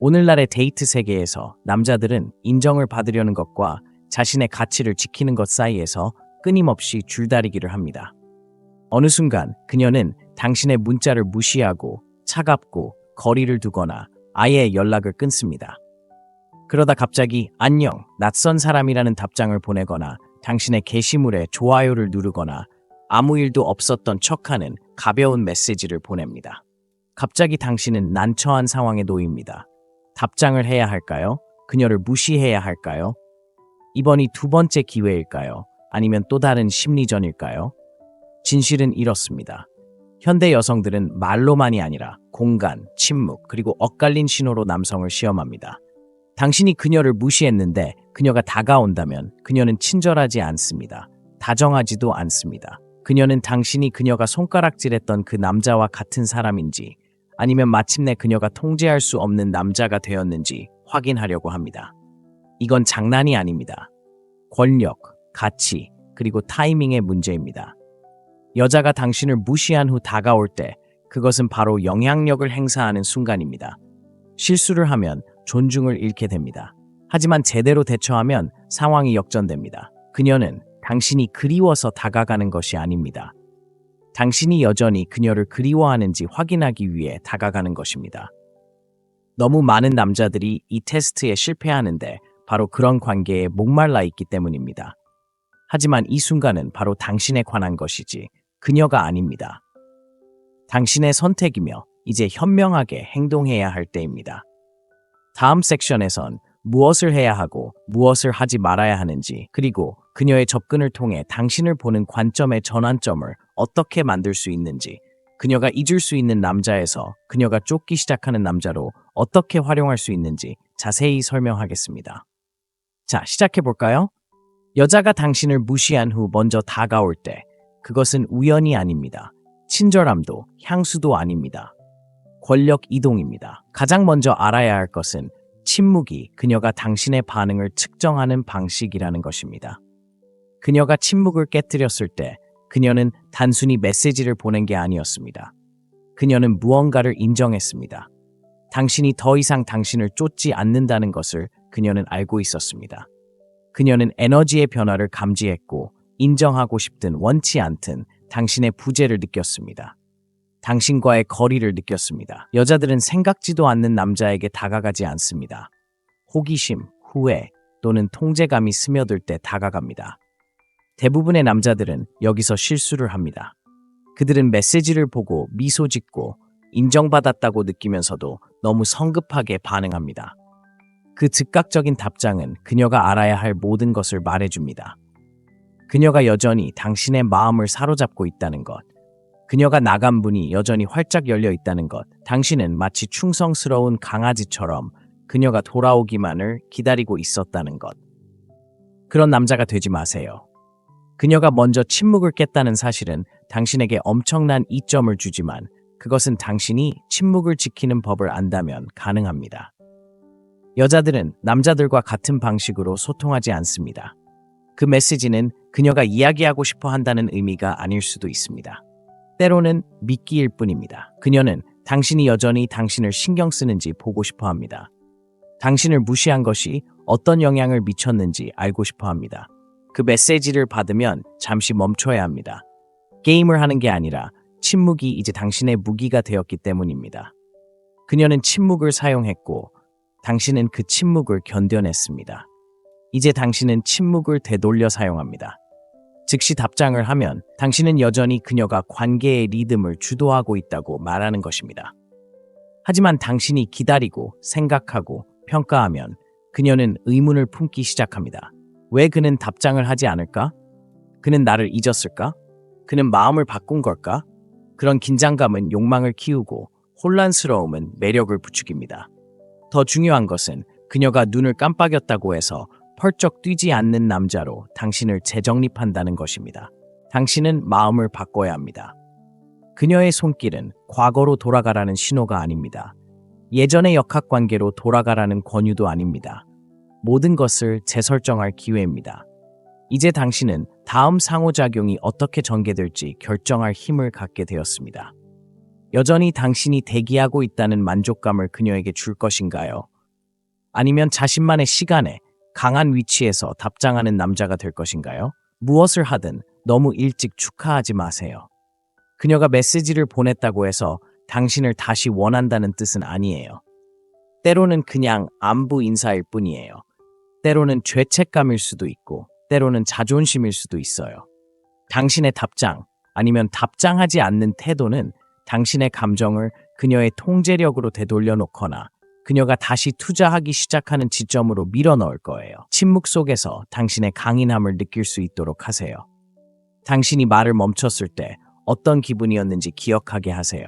오늘날의 데이트 세계에서 남자들은 인정을 받으려는 것과 자신의 가치를 지키는 것 사이에서 끊임없이 줄다리기를 합니다. 어느 순간 그녀는 당신의 문자를 무시하고 차갑고 거리를 두거나 아예 연락을 끊습니다. 그러다 갑자기 안녕, 낯선 사람이라는 답장을 보내거나 당신의 게시물에 좋아요를 누르거나 아무 일도 없었던 척하는 가벼운 메시지를 보냅니다. 갑자기 당신은 난처한 상황에 놓입니다. 답장을 해야 할까요? 그녀를 무시해야 할까요? 이번이 두 번째 기회일까요? 아니면 또 다른 심리전일까요? 진실은 이렇습니다. 현대 여성들은 말로만이 아니라 공간, 침묵, 그리고 엇갈린 신호로 남성을 시험합니다. 당신이 그녀를 무시했는데 그녀가 다가온다면 그녀는 친절하지 않습니다. 다정하지도 않습니다. 그녀는 당신이 그녀가 손가락질했던 그 남자와 같은 사람인지 아니면 마침내 그녀가 통제할 수 없는 남자가 되었는지 확인하려고 합니다. 이건 장난이 아닙니다. 권력, 가치, 그리고 타이밍의 문제입니다. 여자가 당신을 무시한 후 다가올 때 그것은 바로 영향력을 행사하는 순간입니다. 실수를 하면 존중을 잃게 됩니다. 하지만 제대로 대처하면 상황이 역전됩니다. 그녀는 당신이 그리워서 다가가는 것이 아닙니다. 당신이 여전히 그녀를 그리워하는지 확인하기 위해 다가가는 것입니다. 너무 많은 남자들이 이 테스트에 실패하는데 바로 그런 관계에 목말라 있기 때문입니다. 하지만 이 순간은 바로 당신에 관한 것이지 그녀가 아닙니다. 당신의 선택이며 이제 현명하게 행동해야 할 때입니다. 다음 섹션에선 무엇을 해야 하고 무엇을 하지 말아야 하는지, 그리고 그녀의 접근을 통해 당신을 보는 관점의 전환점을 어떻게 만들 수 있는지, 그녀가 잊을 수 있는 남자에서 그녀가 쫓기 시작하는 남자로 어떻게 활용할 수 있는지 자세히 설명하겠습니다. 자, 시작해볼까요? 여자가 당신을 무시한 후 먼저 다가올 때 그것은 우연이 아닙니다. 친절함도 향수도 아닙니다. 권력 이동입니다. 가장 먼저 알아야 할 것은 침묵이 그녀가 당신의 반응을 측정하는 방식이라는 것입니다. 그녀가 침묵을 깨뜨렸을 때 그녀는 단순히 메시지를 보낸 게 아니었습니다. 그녀는 무언가를 인정했습니다. 당신이 더 이상 당신을 쫓지 않는다는 것을 그녀는 알고 있었습니다. 그녀는 에너지의 변화를 감지했고 인정하고 싶든 원치 않든 당신의 부재를 느꼈습니다. 당신과의 거리를 느꼈습니다. 여자들은 생각지도 않는 남자에게 다가가지 않습니다. 호기심, 후회 또는 통제감이 스며들 때 다가갑니다. 대부분의 남자들은 여기서 실수를 합니다. 그들은 메시지를 보고 미소 짓고 인정받았다고 느끼면서도 너무 성급하게 반응합니다. 그 즉각적인 답장은 그녀가 알아야 할 모든 것을 말해줍니다. 그녀가 여전히 당신의 마음을 사로잡고 있다는 것, 그녀가 나간 문이 여전히 활짝 열려 있다는 것, 당신은 마치 충성스러운 강아지처럼 그녀가 돌아오기만을 기다리고 있었다는 것. 그런 남자가 되지 마세요. 그녀가 먼저 침묵을 깼다는 사실은 당신에게 엄청난 이점을 주지만 그것은 당신이 침묵을 지키는 법을 안다면 가능합니다. 여자들은 남자들과 같은 방식으로 소통하지 않습니다. 그 메시지는 그녀가 이야기하고 싶어 한다는 의미가 아닐 수도 있습니다. 때로는 미끼일 뿐입니다. 그녀는 당신이 여전히 당신을 신경 쓰는지 보고 싶어 합니다. 당신을 무시한 것이 어떤 영향을 미쳤는지 알고 싶어 합니다. 그 메시지를 받으면 잠시 멈춰야 합니다. 게임을 하는 게 아니라 침묵이 이제 당신의 무기가 되었기 때문입니다. 그녀는 침묵을 사용했고 당신은 그 침묵을 견뎌냈습니다. 이제 당신은 침묵을 되돌려 사용합니다. 즉시 답장을 하면 당신은 여전히 그녀가 관계의 리듬을 주도하고 있다고 말하는 것입니다. 하지만 당신이 기다리고 생각하고 평가하면 그녀는 의문을 품기 시작합니다. 왜 그는 답장을 하지 않을까? 그는 나를 잊었을까? 그는 마음을 바꾼 걸까? 그런 긴장감은 욕망을 키우고 혼란스러움은 매력을 부추깁니다. 더 중요한 것은 그녀가 눈을 깜빡였다고 해서 펄쩍 뛰지 않는 남자로 당신을 재정립한다는 것입니다. 당신은 마음을 바꿔야 합니다. 그녀의 손길은 과거로 돌아가라는 신호가 아닙니다. 예전의 역학관계로 돌아가라는 권유도 아닙니다. 모든 것을 재설정할 기회입니다. 이제 당신은 다음 상호작용이 어떻게 전개될지 결정할 힘을 갖게 되었습니다. 여전히 당신이 대기하고 있다는 만족감을 그녀에게 줄 것인가요? 아니면 자신만의 시간에 강한 위치에서 답장하는 남자가 될 것인가요? 무엇을 하든 너무 일찍 축하하지 마세요. 그녀가 메시지를 보냈다고 해서 당신을 다시 원한다는 뜻은 아니에요. 때로는 그냥 안부 인사일 뿐이에요. 때로는 죄책감일 수도 있고, 때로는 자존심일 수도 있어요. 당신의 답장, 아니면 답장하지 않는 태도는 당신의 감정을 그녀의 통제력으로 되돌려 놓거나 그녀가 다시 투자하기 시작하는 지점으로 밀어 넣을 거예요. 침묵 속에서 당신의 강인함을 느낄 수 있도록 하세요. 당신이 말을 멈췄을 때 어떤 기분이었는지 기억하게 하세요.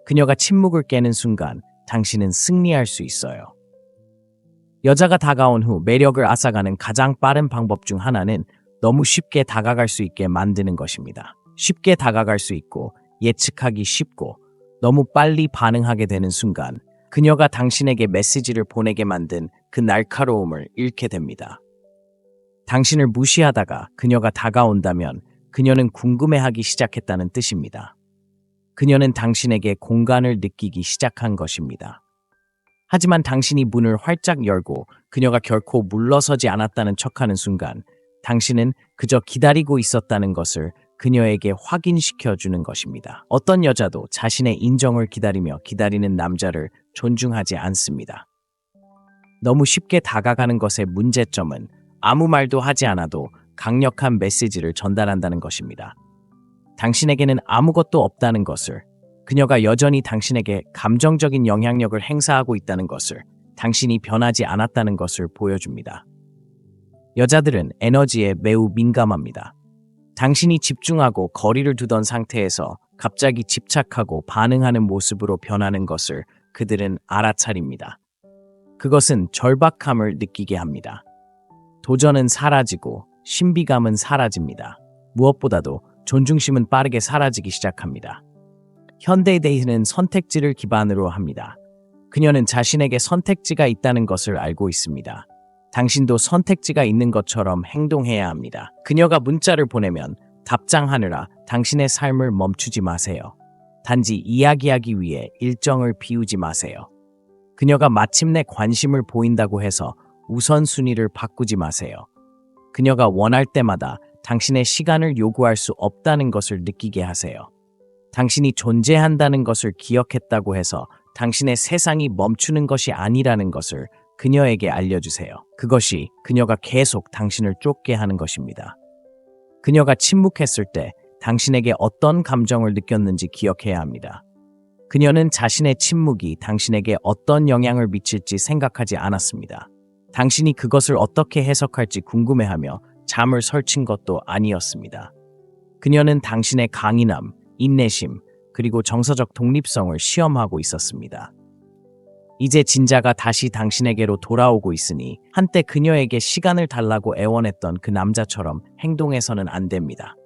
그녀가 침묵을 깨는 순간 당신은 승리할 수 있어요. 여자가 다가온 후 매력을 앗아가는 가장 빠른 방법 중 하나는 너무 쉽게 다가갈 수 있게 만드는 것입니다. 쉽게 다가갈 수 있고 예측하기 쉽고 너무 빨리 반응하게 되는 순간 그녀가 당신에게 메시지를 보내게 만든 그 날카로움을 잃게 됩니다. 당신을 무시하다가 그녀가 다가온다면 그녀는 궁금해하기 시작했다는 뜻입니다. 그녀는 당신에게 공간을 느끼기 시작한 것입니다. 하지만 당신이 문을 활짝 열고 그녀가 결코 물러서지 않았다는 척하는 순간 당신은 그저 기다리고 있었다는 것을 그녀에게 확인시켜주는 것입니다. 어떤 여자도 자신의 인정을 기다리며 기다리는 남자를 존중하지 않습니다. 너무 쉽게 다가가는 것의 문제점은 아무 말도 하지 않아도 강력한 메시지를 전달한다는 것입니다. 당신에게는 아무것도 없다는 것을, 그녀가 여전히 당신에게 감정적인 영향력을 행사하고 있다는 것을, 당신이 변하지 않았다는 것을 보여줍니다. 여자들은 에너지에 매우 민감합니다. 당신이 집중하고 거리를 두던 상태에서 갑자기 집착하고 반응하는 모습으로 변하는 것을 그들은 알아차립니다. 그것은 절박함을 느끼게 합니다. 도전은 사라지고 신비감은 사라집니다. 무엇보다도 존중심은 빠르게 사라지기 시작합니다. 현대의 데이트는 선택지를 기반으로 합니다. 그녀는 자신에게 선택지가 있다는 것을 알고 있습니다. 당신도 선택지가 있는 것처럼 행동해야 합니다. 그녀가 문자를 보내면 답장하느라 당신의 삶을 멈추지 마세요. 단지 이야기하기 위해 일정을 비우지 마세요. 그녀가 마침내 관심을 보인다고 해서 우선순위를 바꾸지 마세요. 그녀가 원할 때마다 당신의 시간을 요구할 수 없다는 것을 느끼게 하세요. 당신이 존재한다는 것을 기억했다고 해서 당신의 세상이 멈추는 것이 아니라는 것을 그녀에게 알려주세요. 그것이 그녀가 계속 당신을 쫓게 하는 것입니다. 그녀가 침묵했을 때 당신에게 어떤 감정을 느꼈는지 기억해야 합니다. 그녀는 자신의 침묵이 당신에게 어떤 영향을 미칠지 생각하지 않았습니다. 당신이 그것을 어떻게 해석할지 궁금해하며 잠을 설친 것도 아니었습니다. 그녀는 당신의 강인함, 인내심, 그리고 정서적 독립성을 시험하고 있었습니다. 이제 진자가 다시 당신에게로 돌아오고 있으니 한때 그녀에게 시간을 달라고 애원했던 그 남자처럼 행동해서는 안 됩니다.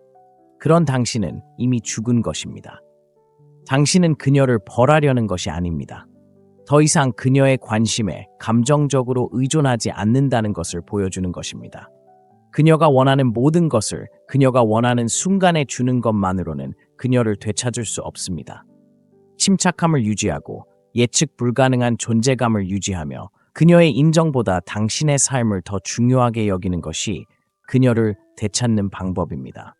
그런 당신은 이미 죽은 것입니다. 당신은 그녀를 벌하려는 것이 아닙니다. 더 이상 그녀의 관심에 감정적으로 의존하지 않는다는 것을 보여주는 것입니다. 그녀가 원하는 모든 것을 그녀가 원하는 순간에 주는 것만으로는 그녀를 되찾을 수 없습니다. 침착함을 유지하고 예측 불가능한 존재감을 유지하며 그녀의 인정보다 당신의 삶을 더 중요하게 여기는 것이 그녀를 되찾는 방법입니다.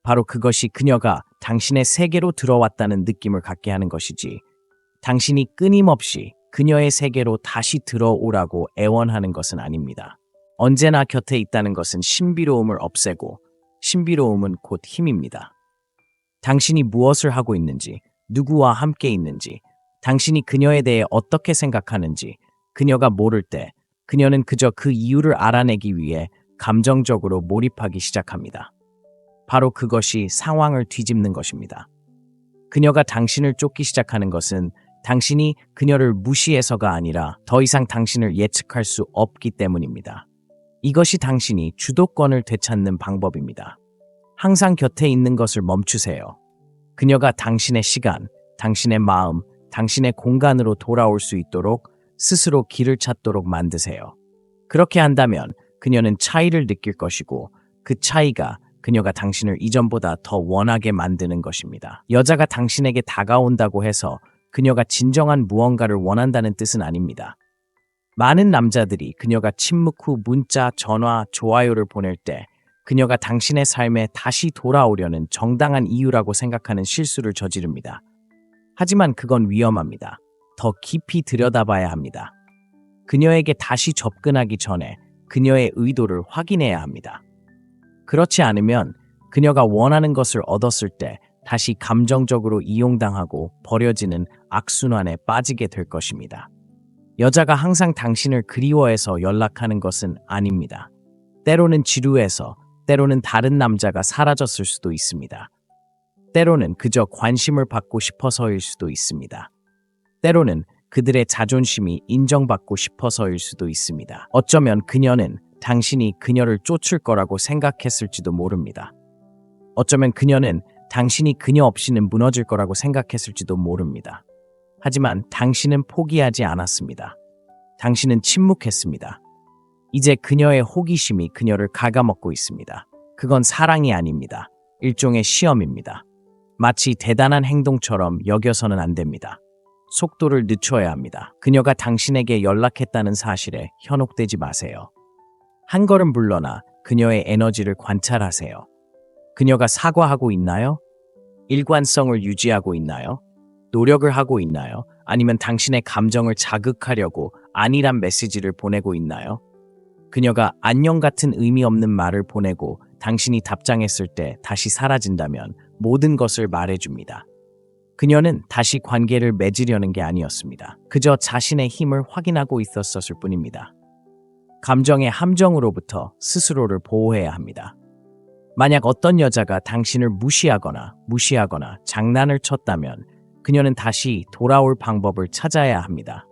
바로 그것이 그녀가 당신의 세계로 들어왔다는 느낌을 갖게 하는 것이지, 당신이 끊임없이 그녀의 세계로 다시 들어오라고 애원하는 것은 아닙니다. 언제나 곁에 있다는 것은 신비로움을 없애고, 신비로움은 곧 힘입니다. 당신이 무엇을 하고 있는지, 누구와 함께 있는지, 당신이 그녀에 대해 어떻게 생각하는지 그녀가 모를 때 그녀는 그저 그 이유를 알아내기 위해 감정적으로 몰입하기 시작합니다. 바로 그것이 상황을 뒤집는 것입니다. 그녀가 당신을 쫓기 시작하는 것은 당신이 그녀를 무시해서가 아니라 더 이상 당신을 예측할 수 없기 때문입니다. 이것이 당신이 주도권을 되찾는 방법입니다. 항상 곁에 있는 것을 멈추세요. 그녀가 당신의 시간, 당신의 마음, 당신의 공간으로 돌아올 수 있도록 스스로 길을 찾도록 만드세요. 그렇게 한다면 그녀는 차이를 느낄 것이고 그 차이가 그녀가 당신을 이전보다 더 원하게 만드는 것입니다. 여자가 당신에게 다가온다고 해서 그녀가 진정한 무언가를 원한다는 뜻은 아닙니다. 많은 남자들이 그녀가 침묵 후 문자, 전화, 좋아요를 보낼 때 그녀가 당신의 삶에 다시 돌아오려는 정당한 이유라고 생각하는 실수를 저지릅니다. 하지만 그건 위험합니다. 더 깊이 들여다봐야 합니다. 그녀에게 다시 접근하기 전에 그녀의 의도를 확인해야 합니다. 그렇지 않으면 그녀가 원하는 것을 얻었을 때 다시 감정적으로 이용당하고 버려지는 악순환에 빠지게 될 것입니다. 여자가 항상 당신을 그리워해서 연락하는 것은 아닙니다. 때로는 지루해서, 때로는 다른 남자가 사라졌을 수도 있습니다. 때로는 그저 관심을 받고 싶어서일 수도 있습니다. 때로는 그들의 자존심이 인정받고 싶어서일 수도 있습니다. 어쩌면 그녀는 당신이 그녀를 쫓을 거라고 생각했을지도 모릅니다. 어쩌면 그녀는 당신이 그녀 없이는 무너질 거라고 생각했을지도 모릅니다. 하지만 당신은 포기하지 않았습니다. 당신은 침묵했습니다. 이제 그녀의 호기심이 그녀를 갉아먹고 있습니다. 그건 사랑이 아닙니다. 일종의 시험입니다. 마치 대단한 행동처럼 여겨서는 안 됩니다. 속도를 늦춰야 합니다. 그녀가 당신에게 연락했다는 사실에 현혹되지 마세요. 한 걸음 물러나 그녀의 에너지를 관찰하세요. 그녀가 사과하고 있나요? 일관성을 유지하고 있나요? 노력을 하고 있나요? 아니면 당신의 감정을 자극하려고 안일한 메시지를 보내고 있나요? 그녀가 안녕 같은 의미 없는 말을 보내고 당신이 답장했을 때 다시 사라진다면 모든 것을 말해줍니다. 그녀는 다시 관계를 맺으려는 게 아니었습니다. 그저 자신의 힘을 확인하고 있었을 뿐입니다. 감정의 함정으로부터 스스로를 보호해야 합니다. 만약 어떤 여자가 당신을 무시하거나 장난을 쳤다면 그녀는 다시 돌아올 방법을 찾아야 합니다.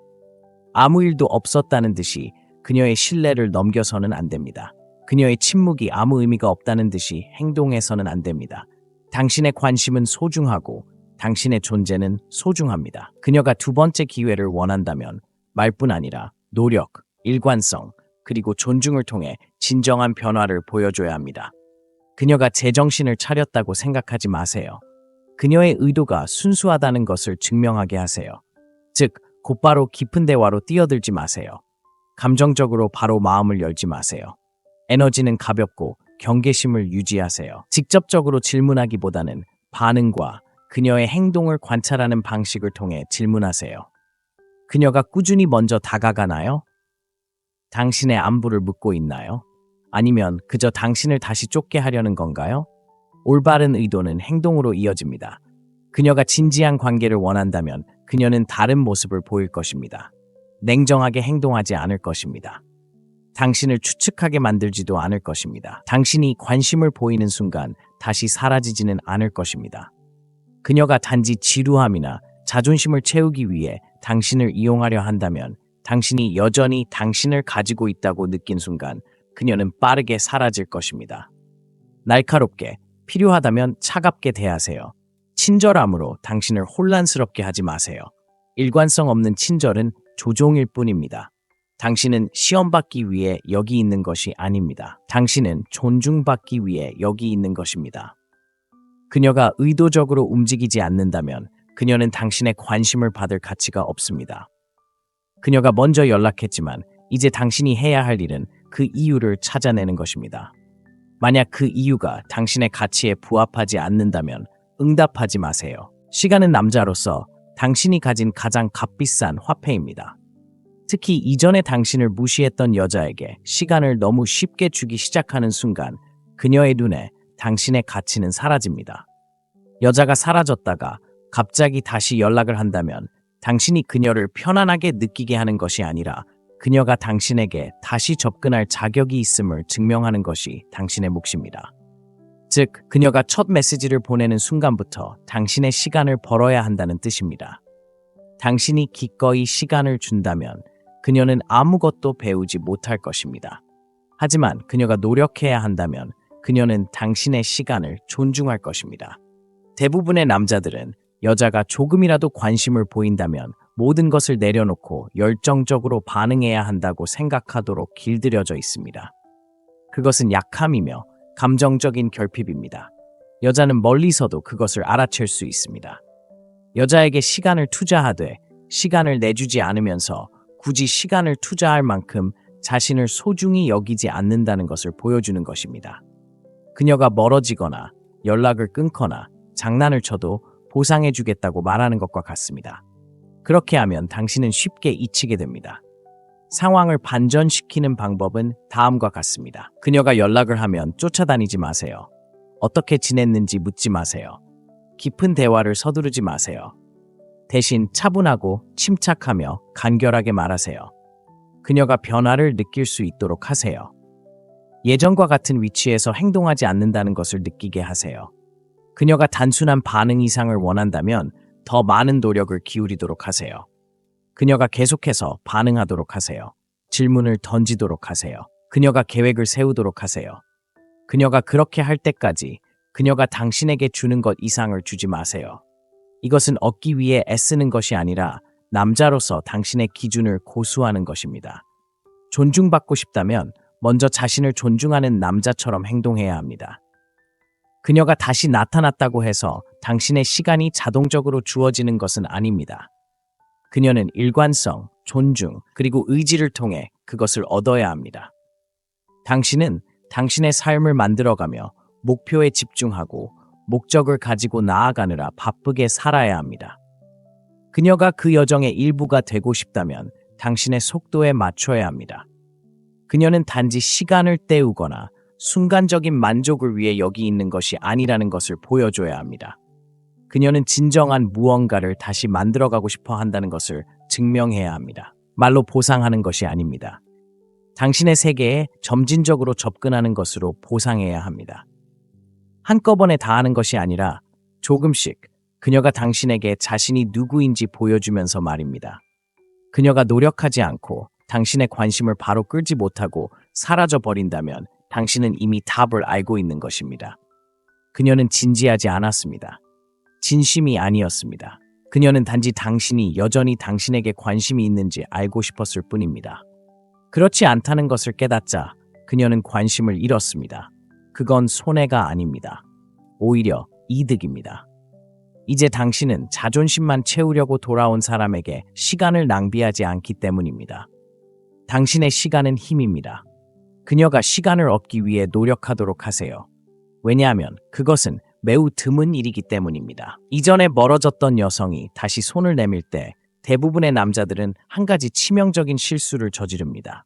아무 일도 없었다는 듯이 그녀의 신뢰를 넘겨서는 안 됩니다. 그녀의 침묵이 아무 의미가 없다는 듯이 행동해서는 안 됩니다. 당신의 관심은 소중하고 당신의 존재는 소중합니다. 그녀가 두 번째 기회를 원한다면 말뿐 아니라 노력, 일관성, 그리고 존중을 통해 진정한 변화를 보여줘야 합니다. 그녀가 제정신을 차렸다고 생각하지 마세요. 그녀의 의도가 순수하다는 것을 증명하게 하세요. 즉, 곧바로 깊은 대화로 뛰어들지 마세요. 감정적으로 바로 마음을 열지 마세요. 에너지는 가볍고 경계심을 유지하세요. 직접적으로 질문하기보다는 반응과 그녀의 행동을 관찰하는 방식을 통해 질문하세요. 그녀가 꾸준히 먼저 다가가나요? 당신의 안부를 묻고 있나요? 아니면 그저 당신을 다시 쫓게 하려는 건가요? 올바른 의도는 행동으로 이어집니다. 그녀가 진지한 관계를 원한다면 그녀는 다른 모습을 보일 것입니다. 냉정하게 행동하지 않을 것입니다. 당신을 추측하게 만들지도 않을 것입니다. 당신이 관심을 보이는 순간 다시 사라지지는 않을 것입니다. 그녀가 단지 지루함이나 자존심을 채우기 위해 당신을 이용하려 한다면 당신이 여전히 당신을 가지고 있다고 느낀 순간 그녀는 빠르게 사라질 것입니다. 날카롭게, 필요하다면 차갑게 대하세요. 친절함으로 당신을 혼란스럽게 하지 마세요. 일관성 없는 친절은 조종일 뿐입니다. 당신은 시험받기 위해 여기 있는 것이 아닙니다. 당신은 존중받기 위해 여기 있는 것입니다. 그녀가 의도적으로 움직이지 않는다면 그녀는 당신의 관심을 받을 가치가 없습니다. 그녀가 먼저 연락했지만 이제 당신이 해야 할 일은 그 이유를 찾아내는 것입니다. 만약 그 이유가 당신의 가치에 부합하지 않는다면 응답하지 마세요. 시간은 남자로서 당신이 가진 가장 값비싼 화폐입니다. 특히 이전에 당신을 무시했던 여자에게 시간을 너무 쉽게 주기 시작하는 순간 그녀의 눈에 당신의 가치는 사라집니다. 여자가 사라졌다가 갑자기 다시 연락을 한다면 당신이 그녀를 편안하게 느끼게 하는 것이 아니라 그녀가 당신에게 다시 접근할 자격이 있음을 증명하는 것이 당신의 몫입니다. 즉, 그녀가 첫 메시지를 보내는 순간부터 당신의 시간을 벌어야 한다는 뜻입니다. 당신이 기꺼이 시간을 준다면 그녀는 아무것도 배우지 못할 것입니다. 하지만 그녀가 노력해야 한다면 그녀는 당신의 시간을 존중할 것입니다. 대부분의 남자들은 여자가 조금이라도 관심을 보인다면 모든 것을 내려놓고 열정적으로 반응해야 한다고 생각하도록 길들여져 있습니다. 그것은 약함이며 감정적인 결핍입니다. 여자는 멀리서도 그것을 알아챌 수 있습니다. 여자에게 시간을 투자하되 시간을 내주지 않으면서 굳이 시간을 투자할 만큼 자신을 소중히 여기지 않는다는 것을 보여주는 것입니다. 그녀가 멀어지거나 연락을 끊거나 장난을 쳐도 보상해주겠다고 말하는 것과 같습니다. 그렇게 하면 당신은 쉽게 잊히게 됩니다. 상황을 반전시키는 방법은 다음과 같습니다. 그녀가 연락을 하면 쫓아다니지 마세요. 어떻게 지냈는지 묻지 마세요. 깊은 대화를 서두르지 마세요. 대신 차분하고 침착하며 간결하게 말하세요. 그녀가 변화를 느낄 수 있도록 하세요. 예전과 같은 위치에서 행동하지 않는다는 것을 느끼게 하세요. 그녀가 단순한 반응 이상을 원한다면 더 많은 노력을 기울이도록 하세요. 그녀가 계속해서 반응하도록 하세요. 질문을 던지도록 하세요. 그녀가 계획을 세우도록 하세요. 그녀가 그렇게 할 때까지 그녀가 당신에게 주는 것 이상을 주지 마세요. 이것은 얻기 위해 애쓰는 것이 아니라 남자로서 당신의 기준을 고수하는 것입니다. 존중받고 싶다면 먼저 자신을 존중하는 남자처럼 행동해야 합니다. 그녀가 다시 나타났다고 해서 당신의 시간이 자동적으로 주어지는 것은 아닙니다. 그녀는 일관성, 존중, 그리고 의지를 통해 그것을 얻어야 합니다. 당신은 당신의 삶을 만들어가며 목표에 집중하고 목적을 가지고 나아가느라 바쁘게 살아야 합니다. 그녀가 그 여정의 일부가 되고 싶다면 당신의 속도에 맞춰야 합니다. 그녀는 단지 시간을 때우거나 순간적인 만족을 위해 여기 있는 것이 아니라는 것을 보여줘야 합니다. 그녀는 진정한 무언가를 다시 만들어가고 싶어 한다는 것을 증명해야 합니다. 말로 보상하는 것이 아닙니다. 당신의 세계에 점진적으로 접근하는 것으로 보상해야 합니다. 한꺼번에 다 하는 것이 아니라 조금씩 그녀가 당신에게 자신이 누구인지 보여주면서 말입니다. 그녀가 노력하지 않고 당신의 관심을 바로 끌지 못하고 사라져 버린다면 당신은 이미 답을 알고 있는 것입니다. 그녀는 진지하지 않았습니다. 진심이 아니었습니다. 그녀는 단지 당신이 여전히 당신에게 관심이 있는지 알고 싶었을 뿐입니다. 그렇지 않다는 것을 깨닫자 그녀는 관심을 잃었습니다. 그건 손해가 아닙니다. 오히려 이득입니다. 이제 당신은 자존심만 채우려고 돌아온 사람에게 시간을 낭비하지 않기 때문입니다. 당신의 시간은 힘입니다. 그녀가 시간을 얻기 위해 노력하도록 하세요. 왜냐하면 그것은 매우 드문 일이기 때문입니다. 이전에 멀어졌던 여성이 다시 손을 내밀 때 대부분의 남자들은 한 가지 치명적인 실수를 저지릅니다.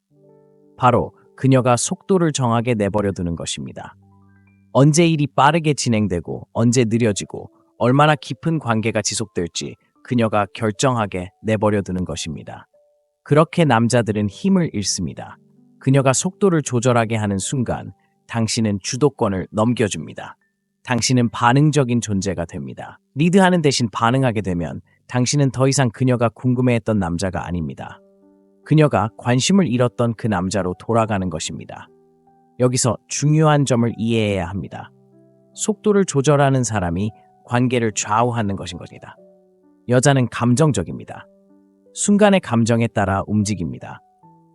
바로 그녀가 속도를 정하게 내버려 두는 것입니다. 언제 일이 빠르게 진행되고 언제 느려지고 얼마나 깊은 관계가 지속될지 그녀가 결정하게 내버려 두는 것입니다. 그렇게 남자들은 힘을 잃습니다. 그녀가 속도를 조절하게 하는 순간 당신은 주도권을 넘겨줍니다. 당신은 반응적인 존재가 됩니다. 리드하는 대신 반응하게 되면 당신은 더 이상 그녀가 궁금해했던 남자가 아닙니다. 그녀가 관심을 잃었던 그 남자로 돌아가는 것입니다. 여기서 중요한 점을 이해해야 합니다. 속도를 조절하는 사람이 관계를 좌우하는 것인 것입니다. 여자는 감정적입니다. 순간의 감정에 따라 움직입니다.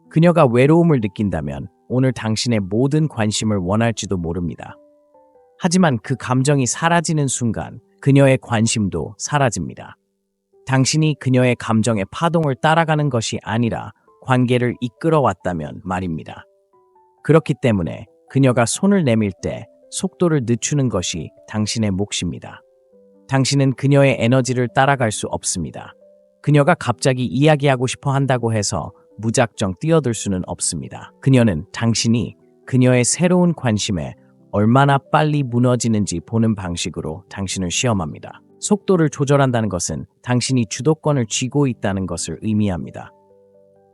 그녀가 외로움을 느낀다면 오늘 당신의 모든 관심을 원할지도 모릅니다. 하지만 그 감정이 사라지는 순간 그녀의 관심도 사라집니다. 당신이 그녀의 감정의 파동을 따라가는 것이 아니라 관계를 이끌어왔다면 말입니다. 그렇기 때문에 그녀가 손을 내밀 때 속도를 늦추는 것이 당신의 몫입니다. 당신은 그녀의 에너지를 따라갈 수 없습니다. 그녀가 갑자기 이야기하고 싶어 한다고 해서 무작정 뛰어들 수는 없습니다. 그녀는 당신이 그녀의 새로운 관심에 얼마나 빨리 무너지는지 보는 방식으로 당신을 시험합니다. 속도를 조절한다는 것은 당신이 주도권을 쥐고 있다는 것을 의미합니다.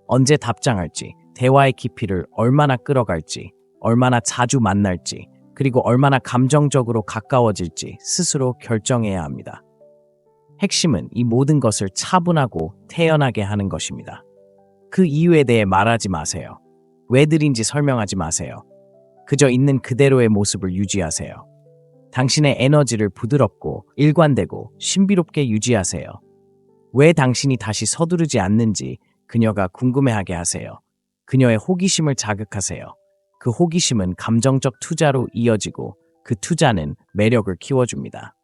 언제 답장할지, 대화의 깊이를 얼마나 끌어갈지, 얼마나 자주 만날지, 그리고 얼마나 감정적으로 가까워질지 스스로 결정해야 합니다. 핵심은 이 모든 것을 차분하고 태연하게 하는 것입니다. 그 이유에 대해 말하지 마세요. 왜들인지 설명하지 마세요. 그저 있는 그대로의 모습을 유지하세요. 당신의 에너지를 부드럽고 일관되고 신비롭게 유지하세요. 왜 당신이 다시 서두르지 않는지 그녀가 궁금해하게 하세요. 그녀의 호기심을 자극하세요. 그 호기심은 감정적 투자로 이어지고 그 투자는 매력을 키워줍니다.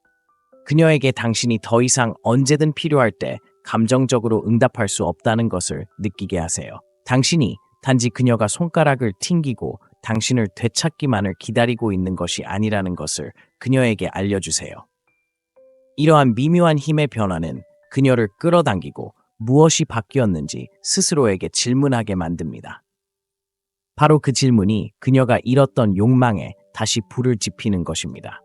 그녀에게 당신이 더 이상 언제든 필요할 때 감정적으로 응답할 수 없다는 것을 느끼게 하세요. 당신이 단지 그녀가 손가락을 튕기고 당신을 되찾기만을 기다리고 있는 것이 아니라는 것을 그녀에게 알려주세요. 이러한 미묘한 힘의 변화는 그녀를 끌어당기고 무엇이 바뀌었는지 스스로에게 질문하게 만듭니다. 바로 그 질문이 그녀가 잃었던 욕망에 다시 불을 지피는 것입니다.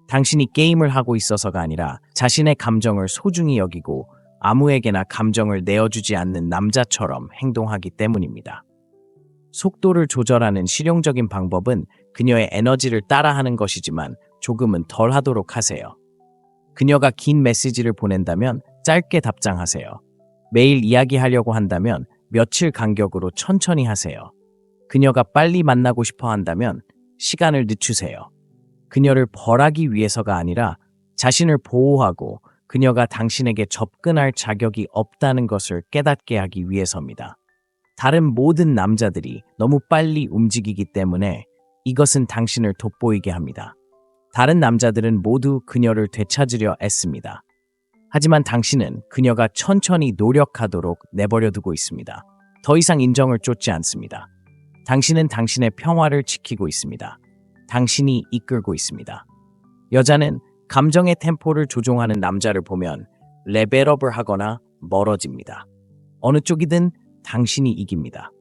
당신이 게임을 하고 있어서가 아니라 자신의 감정을 소중히 여기고 아무에게나 감정을 내어주지 않는 남자처럼 행동하기 때문입니다. 속도를 조절하는 실용적인 방법은 그녀의 에너지를 따라하는 것이지만 조금은 덜 하도록 하세요. 그녀가 긴 메시지를 보낸다면 짧게 답장하세요. 매일 이야기하려고 한다면 며칠 간격으로 천천히 하세요. 그녀가 빨리 만나고 싶어 한다면 시간을 늦추세요. 그녀를 벌하기 위해서가 아니라 자신을 보호하고 그녀가 당신에게 접근할 자격이 없다는 것을 깨닫게 하기 위해서입니다. 다른 모든 남자들이 너무 빨리 움직이기 때문에 이것은 당신을 돋보이게 합니다. 다른 남자들은 모두 그녀를 되찾으려 애씁니다. 하지만 당신은 그녀가 천천히 노력하도록 내버려두고 있습니다. 더 이상 인정을 쫓지 않습니다. 당신은 당신의 평화를 지키고 있습니다. 당신이 이끌고 있습니다. 여자는 감정의 템포를 조종하는 남자를 보면 레벨업을 하거나 멀어집니다. 어느 쪽이든 당신이 이깁니다.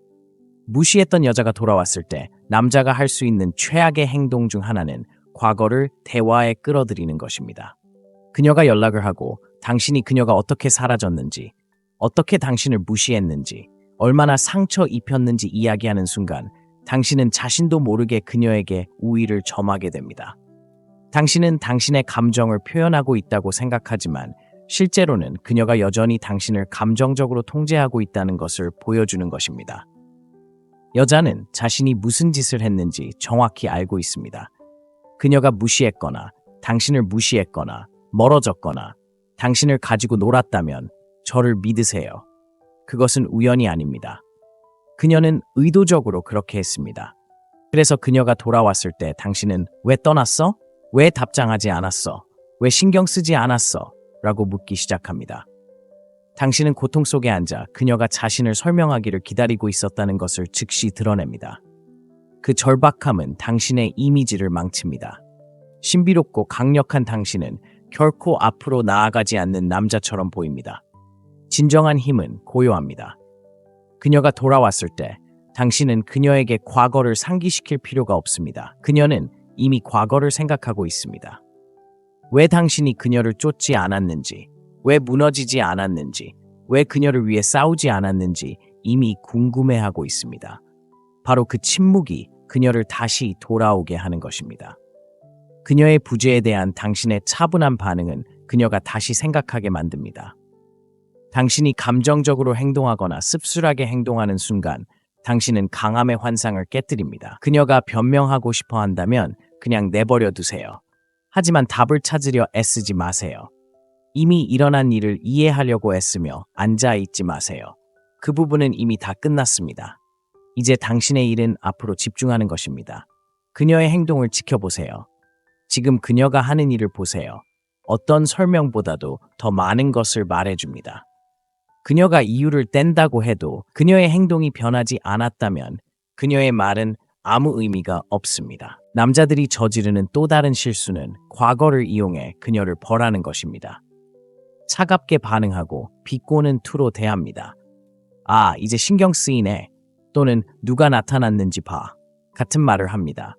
무시했던 여자가 돌아왔을 때 남자가 할 수 있는 최악의 행동 중 하나는 과거를 대화에 끌어들이는 것입니다. 그녀가 연락을 하고 당신이 그녀가 어떻게 사라졌는지, 어떻게 당신을 무시했는지, 얼마나 상처 입혔는지 이야기하는 순간 당신은 자신도 모르게 그녀에게 우위를 점하게 됩니다. 당신은 당신의 감정을 표현하고 있다고 생각하지만 실제로는 그녀가 여전히 당신을 감정적으로 통제하고 있다는 것을 보여주는 것입니다. 여자는 자신이 무슨 짓을 했는지 정확히 알고 있습니다. 그녀가 무시했거나 당신을 무시했거나 멀어졌거나 당신을 가지고 놀았다면 저를 믿으세요. 그것은 우연이 아닙니다. 그녀는 의도적으로 그렇게 했습니다. 그래서 그녀가 돌아왔을 때 당신은 왜 떠났어? 왜 답장하지 않았어? 왜 신경 쓰지 않았어? 라고 묻기 시작합니다. 당신은 고통 속에 앉아 그녀가 자신을 설명하기를 기다리고 있었다는 것을 즉시 드러냅니다. 그 절박함은 당신의 이미지를 망칩니다. 신비롭고 강력한 당신은 결코 앞으로 나아가지 않는 남자처럼 보입니다. 진정한 힘은 고요합니다. 그녀가 돌아왔을 때 당신은 그녀에게 과거를 상기시킬 필요가 없습니다. 그녀는 이미 과거를 생각하고 있습니다. 왜 당신이 그녀를 쫓지 않았는지, 왜 무너지지 않았는지, 왜 그녀를 위해 싸우지 않았는지 이미 궁금해하고 있습니다. 바로 그 침묵이 그녀를 다시 돌아오게 하는 것입니다. 그녀의 부재에 대한 당신의 차분한 반응은 그녀가 다시 생각하게 만듭니다. 당신이 감정적으로 행동하거나 씁쓸하게 행동하는 순간 당신은 강함의 환상을 깨뜨립니다. 그녀가 변명하고 싶어 한다면 그냥 내버려 두세요. 하지만 답을 찾으려 애쓰지 마세요. 이미 일어난 일을 이해하려고 애쓰며 앉아있지 마세요. 그 부분은 이미 다 끝났습니다. 이제 당신의 일은 앞으로 집중하는 것입니다. 그녀의 행동을 지켜보세요. 지금 그녀가 하는 일을 보세요. 어떤 설명보다도 더 많은 것을 말해줍니다. 그녀가 이유를 뗀다고 해도 그녀의 행동이 변하지 않았다면 그녀의 말은 아무 의미가 없습니다. 남자들이 저지르는 또 다른 실수는 과거를 이용해 그녀를 벌하는 것입니다. 차갑게 반응하고 비꼬는 투로 대합니다. 아, 이제 신경 쓰이네. 또는 누가 나타났는지 봐. 같은 말을 합니다.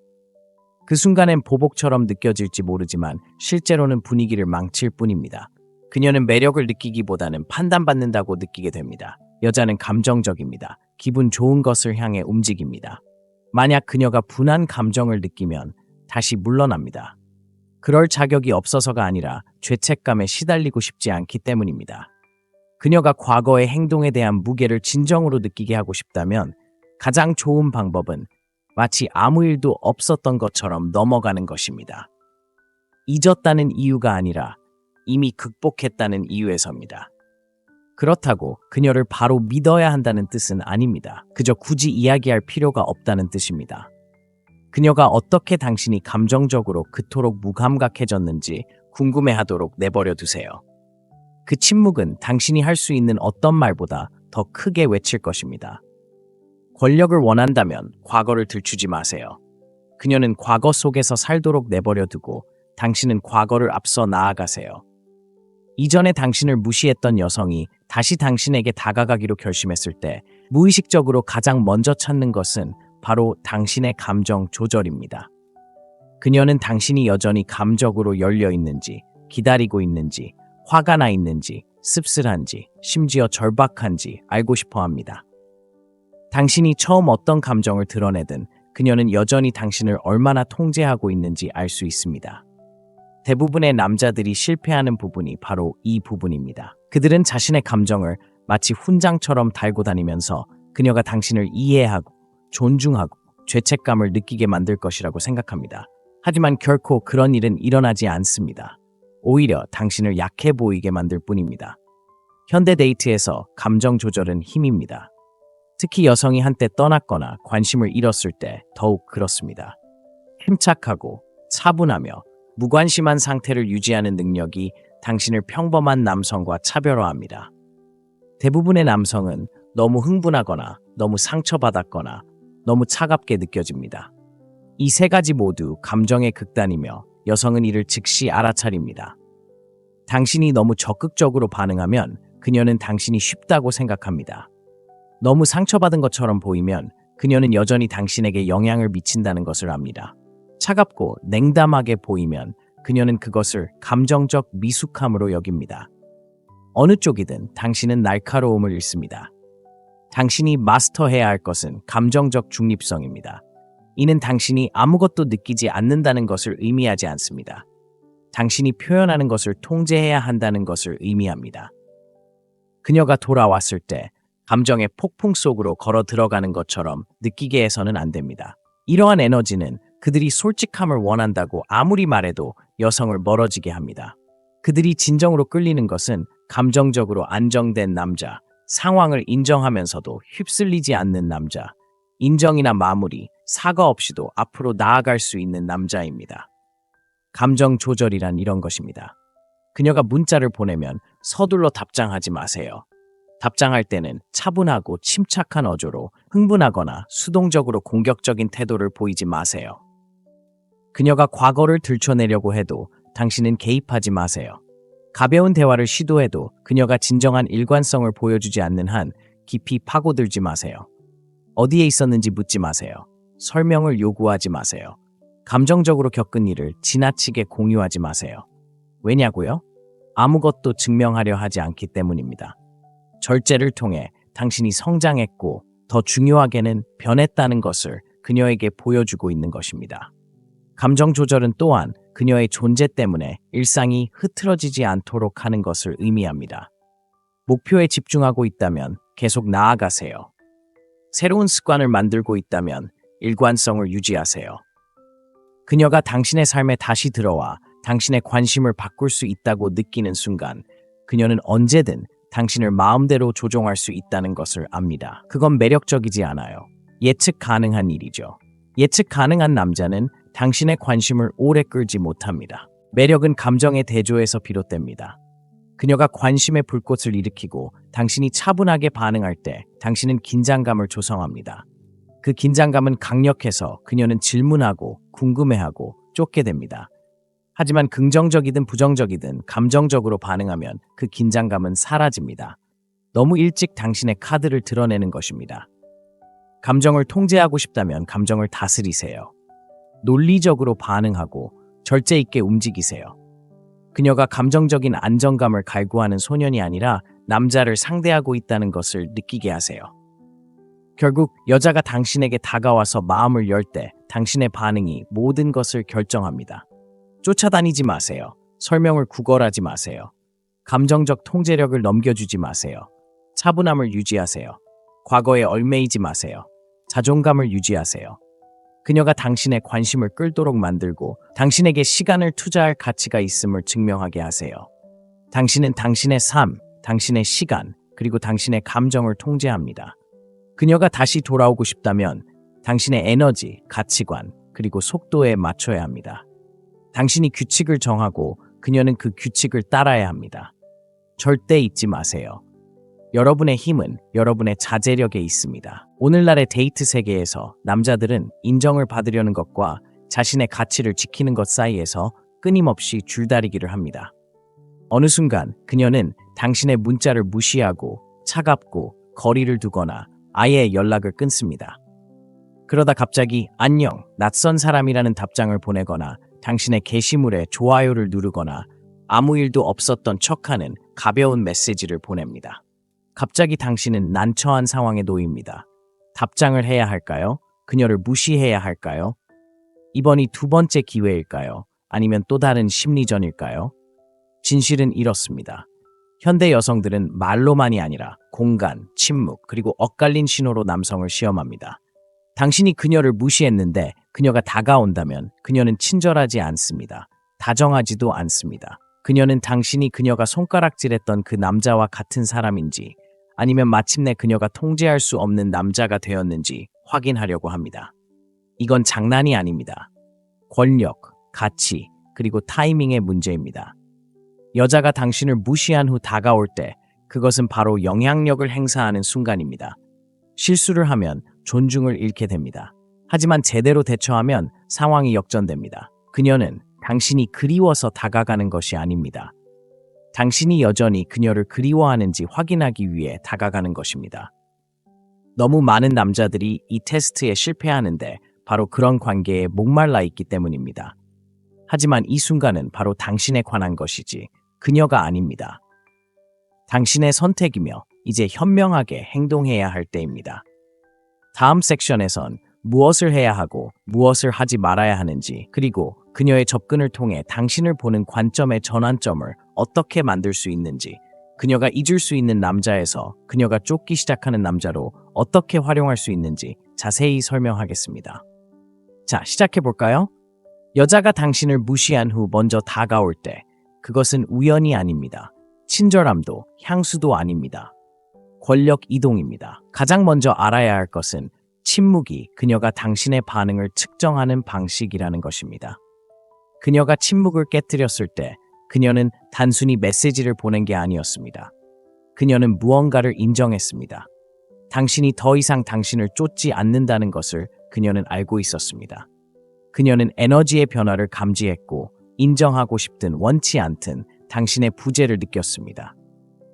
그 순간엔 보복처럼 느껴질지 모르지만 실제로는 분위기를 망칠 뿐입니다. 그녀는 매력을 느끼기보다는 판단받는다고 느끼게 됩니다. 여자는 감정적입니다. 기분 좋은 것을 향해 움직입니다. 만약 그녀가 분한 감정을 느끼면 다시 물러납니다. 그럴 자격이 없어서가 아니라 죄책감에 시달리고 싶지 않기 때문입니다. 그녀가 과거의 행동에 대한 무게를 진정으로 느끼게 하고 싶다면 가장 좋은 방법은 마치 아무 일도 없었던 것처럼 넘어가는 것입니다. 잊었다는 이유가 아니라 이미 극복했다는 이유에서입니다. 그렇다고 그녀를 바로 믿어야 한다는 뜻은 아닙니다. 그저 굳이 이야기할 필요가 없다는 뜻입니다. 그녀가 어떻게 당신이 감정적으로 그토록 무감각해졌는지 궁금해하도록 내버려 두세요. 그 침묵은 당신이 할 수 있는 어떤 말보다 더 크게 외칠 것입니다. 권력을 원한다면 과거를 들추지 마세요. 그녀는 과거 속에서 살도록 내버려 두고 당신은 과거를 앞서 나아가세요. 이전에 당신을 무시했던 여성이 다시 당신에게 다가가기로 결심했을 때 무의식적으로 가장 먼저 찾는 것은 바로 당신의 감정 조절입니다. 그녀는 당신이 여전히 감적으로 열려 있는지, 기다리고 있는지, 화가 나 있는지, 씁쓸한지, 심지어 절박한지 알고 싶어 합니다. 당신이 처음 어떤 감정을 드러내든 그녀는 여전히 당신을 얼마나 통제하고 있는지 알 수 있습니다. 대부분의 남자들이 실패하는 부분이 바로 이 부분입니다. 그들은 자신의 감정을 마치 훈장처럼 달고 다니면서 그녀가 당신을 이해하고 존중하고 죄책감을 느끼게 만들 것이라고 생각합니다. 하지만 결코 그런 일은 일어나지 않습니다. 오히려 당신을 약해 보이게 만들 뿐입니다. 현대 데이트에서 감정 조절은 힘입니다. 특히 여성이 한때 떠났거나 관심을 잃었을 때 더욱 그렇습니다. 침착하고 차분하며 무관심한 상태를 유지하는 능력이 당신을 평범한 남성과 차별화합니다. 대부분의 남성은 너무 흥분하거나 너무 상처받았거나 너무 차갑게 느껴집니다. 이 세 가지 모두 감정의 극단이며 여성은 이를 즉시 알아차립니다. 당신이 너무 적극적으로 반응하면 그녀는 당신이 쉽다고 생각합니다. 너무 상처받은 것처럼 보이면 그녀는 여전히 당신에게 영향을 미친다는 것을 압니다. 차갑고 냉담하게 보이면 그녀는 그것을 감정적 미숙함으로 여깁니다. 어느 쪽이든 당신은 날카로움을 잃습니다. 당신이 마스터해야 할 것은 감정적 중립성입니다. 이는 당신이 아무것도 느끼지 않는다는 것을 의미하지 않습니다. 당신이 표현하는 것을 통제해야 한다는 것을 의미합니다. 그녀가 돌아왔을 때 감정의 폭풍 속으로 걸어 들어가는 것처럼 느끼게 해서는 안 됩니다. 이러한 에너지는 그들이 솔직함을 원한다고 아무리 말해도 여성을 멀어지게 합니다. 그들이 진정으로 끌리는 것은 감정적으로 안정된 남자, 상황을 인정하면서도 휩쓸리지 않는 남자, 인정이나 마무리, 사과 없이도 앞으로 나아갈 수 있는 남자입니다. 감정 조절이란 이런 것입니다. 그녀가 문자를 보내면 서둘러 답장하지 마세요. 답장할 때는 차분하고 침착한 어조로 흥분하거나 수동적으로 공격적인 태도를 보이지 마세요. 그녀가 과거를 들춰내려고 해도 당신은 개입하지 마세요. 가벼운 대화를 시도해도 그녀가 진정한 일관성을 보여주지 않는 한 깊이 파고들지 마세요. 어디에 있었는지 묻지 마세요. 설명을 요구하지 마세요. 감정적으로 겪은 일을 지나치게 공유하지 마세요. 왜냐고요? 아무것도 증명하려 하지 않기 때문입니다. 절제를 통해 당신이 성장했고 더 중요하게는 변했다는 것을 그녀에게 보여주고 있는 것입니다. 감정 조절은 또한 그녀의 존재 때문에 일상이 흐트러지지 않도록 하는 것을 의미합니다. 목표에 집중하고 있다면 계속 나아가세요. 새로운 습관을 만들고 있다면 일관성을 유지하세요. 그녀가 당신의 삶에 다시 들어와 당신의 관심을 바꿀 수 있다고 느끼는 순간 그녀는 언제든 당신을 마음대로 조종할 수 있다는 것을 압니다. 그건 매력적이지 않아요. 예측 가능한 일이죠. 예측 가능한 남자는 당신의 관심을 오래 끌지 못합니다. 매력은 감정의 대조에서 비롯됩니다. 그녀가 관심의 불꽃을 일으키고 당신이 차분하게 반응할 때 당신은 긴장감을 조성합니다. 그 긴장감은 강력해서 그녀는 질문하고 궁금해하고 쫓게 됩니다. 하지만 긍정적이든 부정적이든 감정적으로 반응하면 그 긴장감은 사라집니다. 너무 일찍 당신의 카드를 드러내는 것입니다. 감정을 통제하고 싶다면 감정을 다스리세요. 논리적으로 반응하고 절제 있게 움직이세요. 그녀가 감정적인 안정감을 갈구하는 소년이 아니라 남자를 상대하고 있다는 것을 느끼게 하세요. 결국 여자가 당신에게 다가와서 마음을 열 때 당신의 반응이 모든 것을 결정합니다. 쫓아다니지 마세요. 설명을 구걸하지 마세요. 감정적 통제력을 넘겨주지 마세요. 차분함을 유지하세요. 과거에 얽매이지 마세요. 자존감을 유지하세요. 그녀가 당신의 관심을 끌도록 만들고 당신에게 시간을 투자할 가치가 있음을 증명하게 하세요. 당신은 당신의 삶, 당신의 시간, 그리고 당신의 감정을 통제합니다. 그녀가 다시 돌아오고 싶다면 당신의 에너지, 가치관, 그리고 속도에 맞춰야 합니다. 당신이 규칙을 정하고 그녀는 그 규칙을 따라야 합니다. 절대 잊지 마세요. 여러분의 힘은 여러분의 자제력에 있습니다. 오늘날의 데이트 세계에서 남자들은 인정을 받으려는 것과 자신의 가치를 지키는 것 사이에서 끊임없이 줄다리기를 합니다. 어느 순간 그녀는 당신의 문자를 무시하고 차갑고 거리를 두거나 아예 연락을 끊습니다. 그러다 갑자기 안녕, 낯선 사람이라는 답장을 보내거나 당신의 게시물에 좋아요를 누르거나 아무 일도 없었던 척하는 가벼운 메시지를 보냅니다. 갑자기 당신은 난처한 상황에 놓입니다. 답장을 해야 할까요? 그녀를 무시해야 할까요? 이번이 두 번째 기회일까요? 아니면 또 다른 심리전일까요? 진실은 이렇습니다. 현대 여성들은 말로만이 아니라 공간, 침묵, 그리고 엇갈린 신호로 남성을 시험합니다. 당신이 그녀를 무시했는데 그녀가 다가온다면 그녀는 친절하지 않습니다. 다정하지도 않습니다. 그녀는 당신이 그녀가 손가락질했던 그 남자와 같은 사람인지 아니면 마침내 그녀가 통제할 수 없는 남자가 되었는지 확인하려고 합니다. 이건 장난이 아닙니다. 권력, 가치, 그리고 타이밍의 문제입니다. 여자가 당신을 무시한 후 다가올 때 그것은 바로 영향력을 행사하는 순간입니다. 실수를 하면 존중을 잃게 됩니다. 하지만 제대로 대처하면 상황이 역전됩니다. 그녀는 당신이 그리워서 다가가는 것이 아닙니다. 당신이 여전히 그녀를 그리워하는지 확인하기 위해 다가가는 것입니다. 너무 많은 남자들이 이 테스트에 실패하는데 바로 그런 관계에 목말라 있기 때문입니다. 하지만 이 순간은 바로 당신에 관한 것이지 그녀가 아닙니다. 당신의 선택이며 이제 현명하게 행동해야 할 때입니다. 다음 섹션에선 무엇을 해야 하고 무엇을 하지 말아야 하는지, 그리고 그녀의 접근을 통해 당신을 보는 관점의 전환점을 어떻게 만들 수 있는지, 그녀가 잊을 수 있는 남자에서 그녀가 쫓기 시작하는 남자로 어떻게 활용할 수 있는지 자세히 설명하겠습니다. 자, 시작해볼까요? 여자가 당신을 무시한 후 먼저 다가올 때 그것은 우연이 아닙니다. 친절함도 향수도 아닙니다. 권력 이동입니다. 가장 먼저 알아야 할 것은 침묵이 그녀가 당신의 반응을 측정하는 방식이라는 것입니다. 그녀가 침묵을 깨뜨렸을 때 그녀는 단순히 메시지를 보낸 게 아니었습니다. 그녀는 무언가를 인정했습니다. 당신이 더 이상 당신을 쫓지 않는다는 것을 그녀는 알고 있었습니다. 그녀는 에너지의 변화를 감지했고 인정하고 싶든 원치 않든 당신의 부재를 느꼈습니다.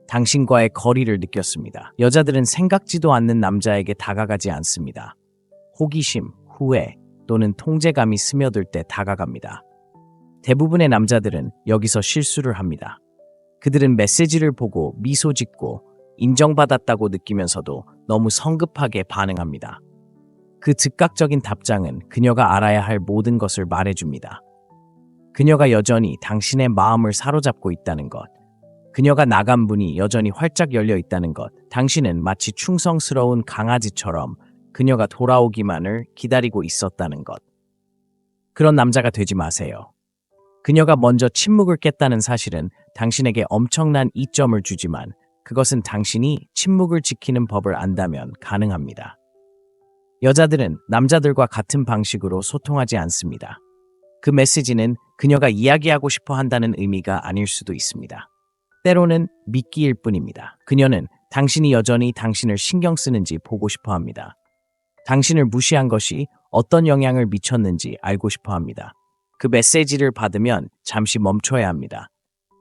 당신과의 거리를 느꼈습니다. 여자들은 생각지도 않는 남자에게 다가가지 않습니다. 호기심, 후회 또는 통제감이 스며들 때 다가갑니다. 대부분의 남자들은 여기서 실수를 합니다. 그들은 메시지를 보고 미소 짓고 인정받았다고 느끼면서도 너무 성급하게 반응합니다. 그 즉각적인 답장은 그녀가 알아야 할 모든 것을 말해줍니다. 그녀가 여전히 당신의 마음을 사로잡고 있다는 것, 그녀가 나간 문이 여전히 활짝 열려 있다는 것, 당신은 마치 충성스러운 강아지처럼 그녀가 돌아오기만을 기다리고 있었다는 것. 그런 남자가 되지 마세요. 그녀가 먼저 침묵을 깼다는 사실은 당신에게 엄청난 이점을 주지만 그것은 당신이 침묵을 지키는 법을 안다면 가능합니다. 여자들은 남자들과 같은 방식으로 소통하지 않습니다. 그 메시지는 그녀가 이야기하고 싶어 한다는 의미가 아닐 수도 있습니다. 때로는 미끼일 뿐입니다. 그녀는 당신이 여전히 당신을 신경 쓰는지 보고 싶어 합니다. 당신을 무시한 것이 어떤 영향을 미쳤는지 알고 싶어 합니다. 그 메시지를 받으면 잠시 멈춰야 합니다.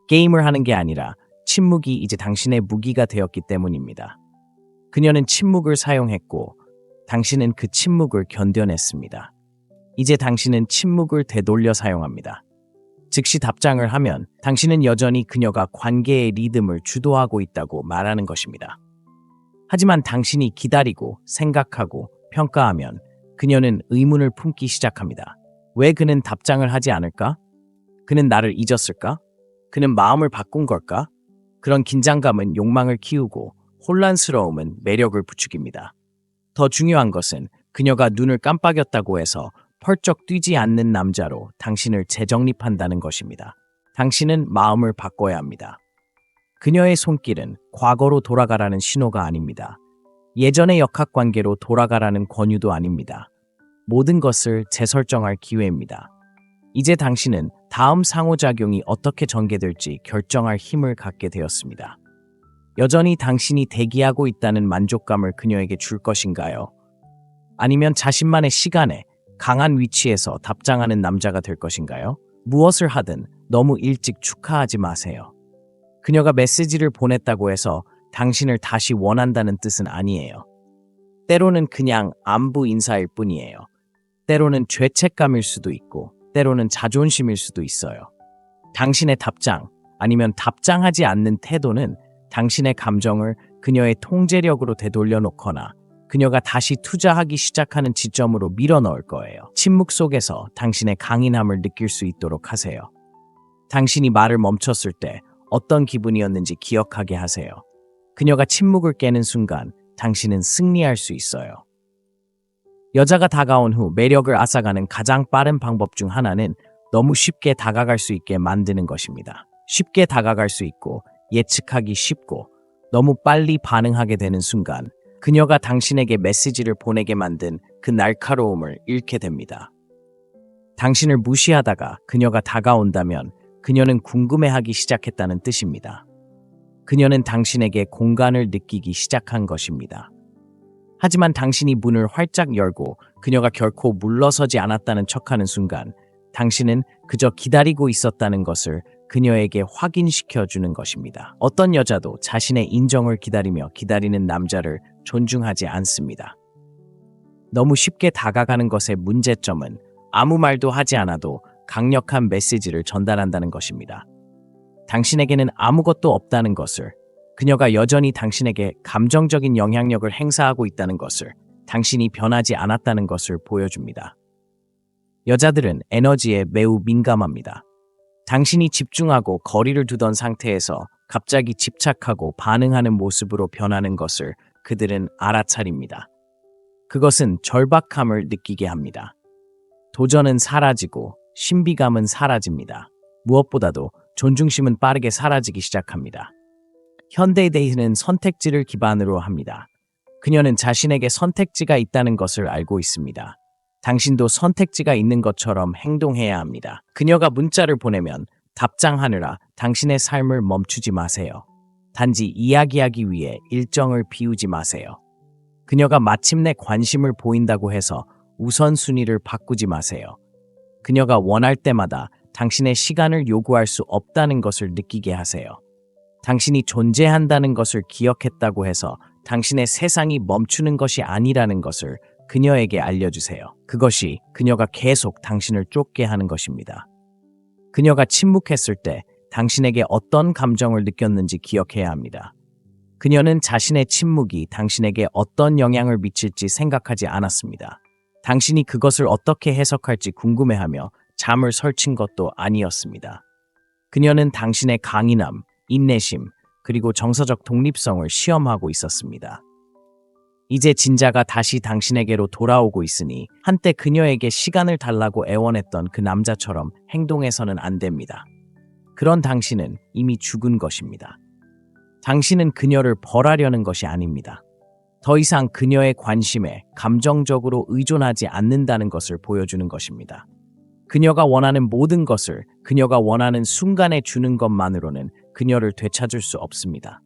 게임을 하는 게 아니라 침묵이 이제 당신의 무기가 되었기 때문입니다. 그녀는 침묵을 사용했고 당신은 그 침묵을 견뎌냈습니다. 이제 당신은 침묵을 되돌려 사용합니다. 즉시 답장을 하면 당신은 여전히 그녀가 관계의 리듬을 주도하고 있다고 말하는 것입니다. 하지만 당신이 기다리고 생각하고 평가하면 그녀는 의문을 품기 시작합니다. 왜 그는 답장을 하지 않을까? 그는 나를 잊었을까? 그는 마음을 바꾼 걸까? 그런 긴장감은 욕망을 키우고 혼란스러움은 매력을 부추깁니다. 더 중요한 것은 그녀가 눈을 깜빡였다고 해서 펄쩍 뛰지 않는 남자로 당신을 재정립한다는 것입니다. 당신은 마음을 바꿔야 합니다. 그녀의 손길은 과거로 돌아가라는 신호가 아닙니다. 예전의 역학관계로 돌아가라는 권유도 아닙니다. 모든 것을 재설정할 기회입니다. 이제 당신은 다음 상호작용이 어떻게 전개될지 결정할 힘을 갖게 되었습니다. 여전히 당신이 대기하고 있다는 만족감을 그녀에게 줄 것인가요? 아니면 자신만의 시간에 강한 위치에서 답장하는 남자가 될 것인가요? 무엇을 하든 너무 일찍 축하하지 마세요. 그녀가 메시지를 보냈다고 해서 당신을 다시 원한다는 뜻은 아니에요. 때로는 그냥 안부 인사일 뿐이에요. 때로는 죄책감일 수도 있고, 때로는 자존심일 수도 있어요. 당신의 답장, 아니면 답장하지 않는 태도는 당신의 감정을 그녀의 통제력으로 되돌려 놓거나 그녀가 다시 투자하기 시작하는 지점으로 밀어넣을 거예요. 침묵 속에서 당신의 강인함을 느낄 수 있도록 하세요. 당신이 말을 멈췄을 때 어떤 기분이었는지 기억하게 하세요. 그녀가 침묵을 깨는 순간 당신은 승리할 수 있어요. 여자가 다가온 후 매력을 앗아가는 가장 빠른 방법 중 하나는 너무 쉽게 다가갈 수 있게 만드는 것입니다. 쉽게 다가갈 수 있고 예측하기 쉽고 너무 빨리 반응하게 되는 순간 그녀가 당신에게 메시지를 보내게 만든 그 날카로움을 잃게 됩니다. 당신을 무시하다가 그녀가 다가온다면 그녀는 궁금해하기 시작했다는 뜻입니다. 그녀는 당신에게 공간을 느끼기 시작한 것입니다. 하지만 당신이 문을 활짝 열고 그녀가 결코 물러서지 않았다는 척하는 순간 당신은 그저 기다리고 있었다는 것을 그녀에게 확인시켜주는 것입니다. 어떤 여자도 자신의 인정을 기다리며 기다리는 남자를 존중하지 않습니다. 너무 쉽게 다가가는 것의 문제점은 아무 말도 하지 않아도 강력한 메시지를 전달한다는 것입니다. 당신에게는 아무것도 없다는 것을, 그녀가 여전히 당신에게 감정적인 영향력을 행사하고 있다는 것을, 당신이 변하지 않았다는 것을 보여줍니다. 여자들은 에너지에 매우 민감합니다. 당신이 집중하고 거리를 두던 상태에서 갑자기 집착하고 반응하는 모습으로 변하는 것을 그들은 알아차립니다. 그것은 절박함을 느끼게 합니다. 도전은 사라지고 신비감은 사라집니다. 무엇보다도 존중심은 빠르게 사라지기 시작합니다. 현대의 데이트는 선택지를 기반으로 합니다. 그녀는 자신에게 선택지가 있다는 것을 알고 있습니다. 당신도 선택지가 있는 것처럼 행동해야 합니다. 그녀가 문자를 보내면 답장하느라 당신의 삶을 멈추지 마세요. 단지 이야기하기 위해 일정을 비우지 마세요. 그녀가 마침내 관심을 보인다고 해서 우선순위를 바꾸지 마세요. 그녀가 원할 때마다 당신의 시간을 요구할 수 없다는 것을 느끼게 하세요. 당신이 존재한다는 것을 기억했다고 해서 당신의 세상이 멈추는 것이 아니라는 것을 그녀에게 알려주세요. 그것이 그녀가 계속 당신을 쫓게 하는 것입니다. 그녀가 침묵했을 때 당신에게 어떤 감정을 느꼈는지 기억해야 합니다. 그녀는 자신의 침묵이 당신에게 어떤 영향을 미칠지 생각하지 않았습니다. 당신이 그것을 어떻게 해석할지 궁금해하며 잠을 설친 것도 아니었습니다. 그녀는 당신의 강인함, 인내심, 그리고 정서적 독립성을 시험하고 있었습니다. 이제 진자가 다시 당신에게로 돌아오고 있으니 한때 그녀에게 시간을 달라고 애원했던 그 남자처럼 행동해서는 안 됩니다. 그런 당신은 이미 죽은 것입니다. 당신은 그녀를 벌하려는 것이 아닙니다. 더 이상 그녀의 관심에 감정적으로 의존하지 않는다는 것을 보여주는 것입니다. 그녀가 원하는 모든 것을 그녀가 원하는 순간에 주는 것만으로는 그녀를 되찾을 수 없습니다.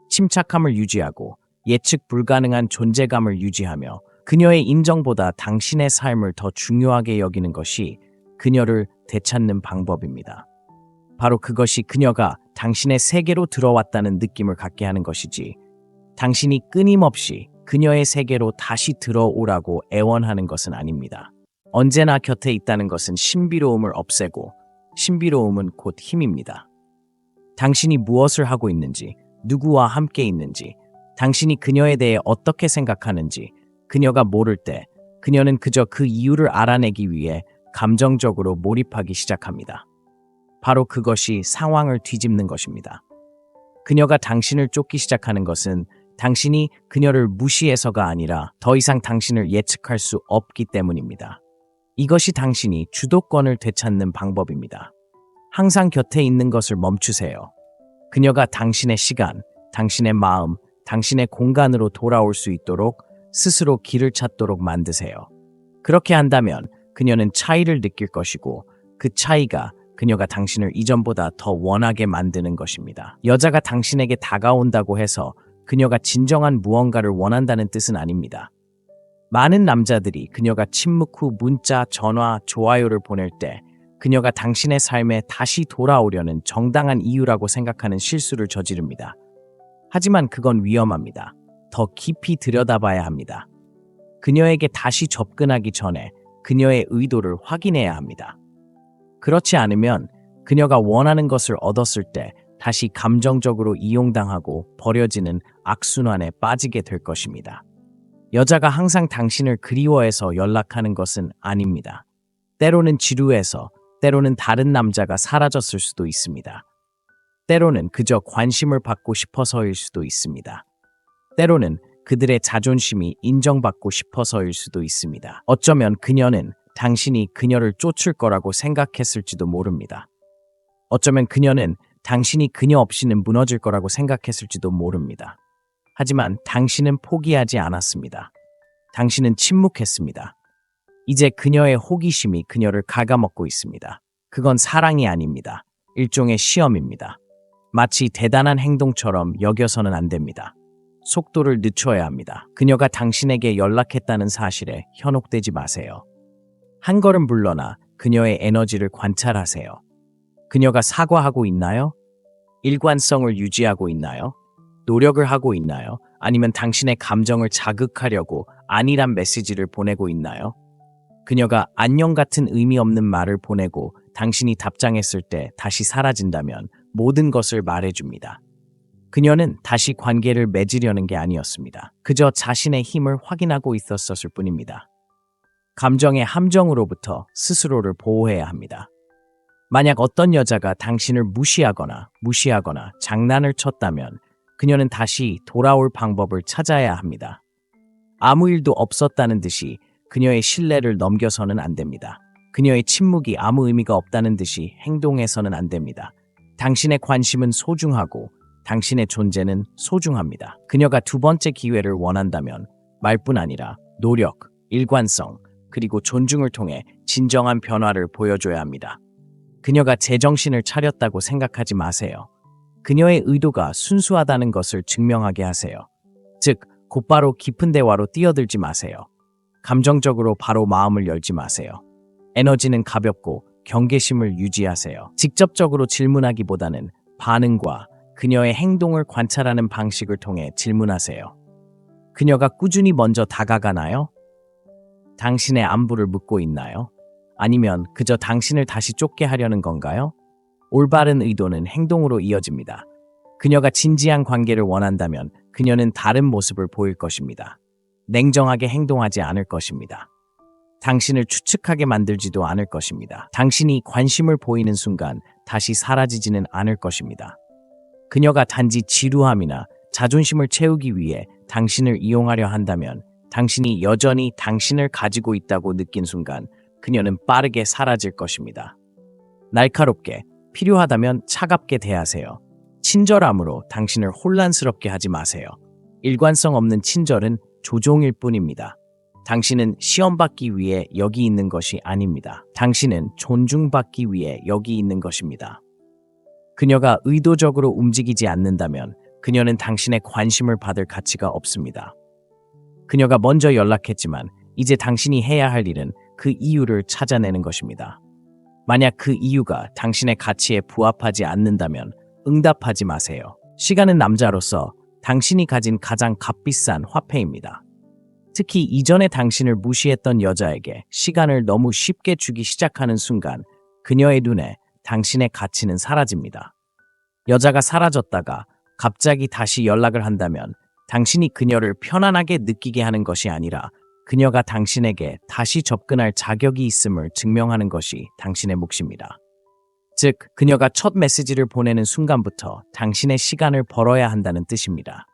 침착함을 유지하고 예측 불가능한 존재감을 유지하며 그녀의 인정보다 당신의 삶을 더 중요하게 여기는 것이 그녀를 되찾는 방법입니다. 바로 그것이 그녀가 당신의 세계로 들어왔다는 느낌을 갖게 하는 것이지, 당신이 끊임없이 그녀의 세계로 다시 들어오라고 애원하는 것은 아닙니다. 언제나 곁에 있다는 것은 신비로움을 없애고, 신비로움은 곧 힘입니다. 당신이 무엇을 하고 있는지, 누구와 함께 있는지, 당신이 그녀에 대해 어떻게 생각하는지 그녀가 모를 때 그녀는 그저 그 이유를 알아내기 위해 감정적으로 몰입하기 시작합니다. 바로 그것이 상황을 뒤집는 것입니다. 그녀가 당신을 쫓기 시작하는 것은 당신이 그녀를 무시해서가 아니라 더 이상 당신을 예측할 수 없기 때문입니다. 이것이 당신이 주도권을 되찾는 방법입니다. 항상 곁에 있는 것을 멈추세요. 그녀가 당신의 시간, 당신의 마음, 당신의 공간으로 돌아올 수 있도록 스스로 길을 찾도록 만드세요. 그렇게 한다면 그녀는 차이를 느낄 것이고 그 차이가 그녀가 당신을 이전보다 더 원하게 만드는 것입니다. 여자가 당신에게 다가온다고 해서 그녀가 진정한 무언가를 원한다는 뜻은 아닙니다. 많은 남자들이 그녀가 침묵 후 문자, 전화, 좋아요를 보낼 때 그녀가 당신의 삶에 다시 돌아오려는 정당한 이유라고 생각하는 실수를 저지릅니다. 하지만 그건 위험합니다. 더 깊이 들여다봐야 합니다. 그녀에게 다시 접근하기 전에 그녀의 의도를 확인해야 합니다. 그렇지 않으면 그녀가 원하는 것을 얻었을 때 다시 감정적으로 이용당하고 버려지는 악순환에 빠지게 될 것입니다. 여자가 항상 당신을 그리워해서 연락하는 것은 아닙니다. 때로는 지루해서, 때로는 다른 남자가 사라졌을 수도 있습니다. 때로는 그저 관심을 받고 싶어서일 수도 있습니다. 때로는 그들의 자존심이 인정받고 싶어서일 수도 있습니다. 어쩌면 그녀는 당신이 그녀를 쫓을 거라고 생각했을지도 모릅니다. 어쩌면 그녀는 당신이 그녀 없이는 무너질 거라고 생각했을지도 모릅니다. 하지만 당신은 포기하지 않았습니다. 당신은 침묵했습니다. 이제 그녀의 호기심이 그녀를 갉아먹고 있습니다. 그건 사랑이 아닙니다. 일종의 시험입니다. 마치 대단한 행동처럼 여겨서는 안 됩니다. 속도를 늦춰야 합니다. 그녀가 당신에게 연락했다는 사실에 현혹되지 마세요. 한 걸음 물러나 그녀의 에너지를 관찰하세요. 그녀가 사과하고 있나요? 일관성을 유지하고 있나요? 노력을 하고 있나요? 아니면 당신의 감정을 자극하려고 아니란 메시지를 보내고 있나요? 그녀가 안녕 같은 의미 없는 말을 보내고 당신이 답장했을 때 다시 사라진다면 모든 것을 말해줍니다. 그녀는 다시 관계를 맺으려는 게 아니었습니다. 그저 자신의 힘을 확인하고 있었을 뿐입니다. 감정의 함정으로부터 스스로를 보호해야 합니다. 만약 어떤 여자가 당신을 무시하거나 장난을 쳤다면 그녀는 다시 돌아올 방법을 찾아야 합니다. 아무 일도 없었다는 듯이 그녀의 신뢰를 넘겨서는 안 됩니다. 그녀의 침묵이 아무 의미가 없다는 듯이 행동해서는 안 됩니다. 당신의 관심은 소중하고 당신의 존재는 소중합니다. 그녀가 두 번째 기회를 원한다면 말뿐 아니라 노력, 일관성, 그리고 존중을 통해 진정한 변화를 보여줘야 합니다. 그녀가 제정신을 차렸다고 생각하지 마세요. 그녀의 의도가 순수하다는 것을 증명하게 하세요. 즉, 곧바로 깊은 대화로 뛰어들지 마세요. 감정적으로 바로 마음을 열지 마세요. 에너지는 가볍고 경계심을 유지하세요. 직접적으로 질문하기보다는 반응과 그녀의 행동을 관찰하는 방식을 통해 질문하세요. 그녀가 꾸준히 먼저 다가가나요? 당신의 안부를 묻고 있나요? 아니면 그저 당신을 다시 쫓게 하려는 건가요? 올바른 의도는 행동으로 이어집니다. 그녀가 진지한 관계를 원한다면 그녀는 다른 모습을 보일 것입니다. 냉정하게 행동하지 않을 것입니다. 당신을 추측하게 만들지도 않을 것입니다. 당신이 관심을 보이는 순간 다시 사라지지는 않을 것입니다. 그녀가 단지 지루함이나 자존심을 채우기 위해 당신을 이용하려 한다면 당신이 여전히 당신을 가지고 있다고 느낀 순간 그녀는 빠르게 사라질 것입니다. 날카롭게, 필요하다면 차갑게 대하세요. 친절함으로 당신을 혼란스럽게 하지 마세요. 일관성 없는 친절은 조종일 뿐입니다. 당신은 시험받기 위해 여기 있는 것이 아닙니다. 당신은 존중받기 위해 여기 있는 것입니다. 그녀가 의도적으로 움직이지 않는다면 그녀는 당신의 관심을 받을 가치가 없습니다. 그녀가 먼저 연락했지만 이제 당신이 해야 할 일은 그 이유를 찾아내는 것입니다. 만약 그 이유가 당신의 가치에 부합하지 않는다면 응답하지 마세요. 시간은 남자로서 당신이 가진 가장 값비싼 화폐입니다. 특히 이전에 당신을 무시했던 여자에게 시간을 너무 쉽게 주기 시작하는 순간 그녀의 눈에 당신의 가치는 사라집니다. 여자가 사라졌다가 갑자기 다시 연락을 한다면 당신이 그녀를 편안하게 느끼게 하는 것이 아니라 그녀가 당신에게 다시 접근할 자격이 있음을 증명하는 것이 당신의 몫입니다. 즉, 그녀가 첫 메시지를 보내는 순간부터 당신의 시간을 벌어야 한다는 뜻입니다.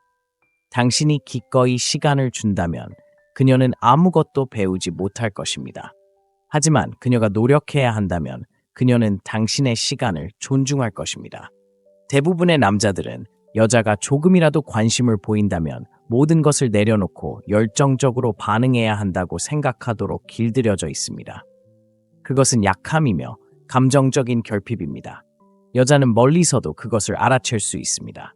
당신이 기꺼이 시간을 준다면 그녀는 아무것도 배우지 못할 것입니다. 하지만 그녀가 노력해야 한다면 그녀는 당신의 시간을 존중할 것입니다. 대부분의 남자들은 여자가 조금이라도 관심을 보인다면 모든 것을 내려놓고 열정적으로 반응해야 한다고 생각하도록 길들여져 있습니다. 그것은 약함이며 감정적인 결핍입니다. 여자는 멀리서도 그것을 알아챌 수 있습니다.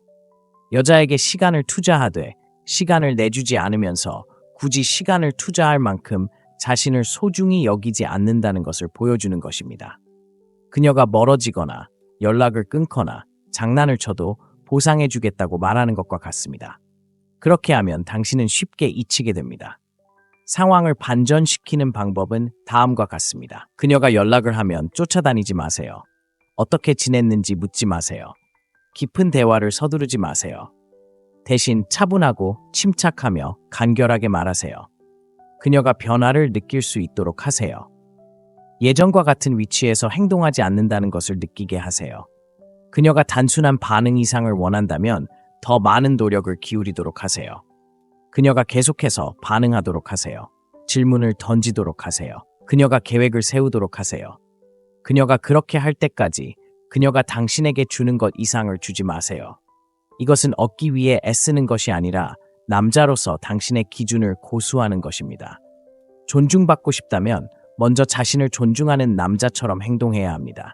여자에게 시간을 투자하되 시간을 내주지 않으면서 굳이 시간을 투자할 만큼 자신을 소중히 여기지 않는다는 것을 보여주는 것입니다. 그녀가 멀어지거나 연락을 끊거나 장난을 쳐도 보상해주겠다고 말하는 것과 같습니다. 그렇게 하면 당신은 쉽게 잊히게 됩니다. 상황을 반전시키는 방법은 다음과 같습니다. 그녀가 연락을 하면 쫓아다니지 마세요. 어떻게 지냈는지 묻지 마세요. 깊은 대화를 서두르지 마세요. 대신 차분하고 침착하며 간결하게 말하세요. 그녀가 변화를 느낄 수 있도록 하세요. 예전과 같은 위치에서 행동하지 않는다는 것을 느끼게 하세요. 그녀가 단순한 반응 이상을 원한다면 더 많은 노력을 기울이도록 하세요. 그녀가 계속해서 반응하도록 하세요. 질문을 던지도록 하세요. 그녀가 계획을 세우도록 하세요. 그녀가 그렇게 할 때까지 그녀가 당신에게 주는 것 이상을 주지 마세요. 이것은 얻기 위해 애쓰는 것이 아니라 남자로서 당신의 기준을 고수하는 것입니다. 존중받고 싶다면 먼저 자신을 존중하는 남자처럼 행동해야 합니다.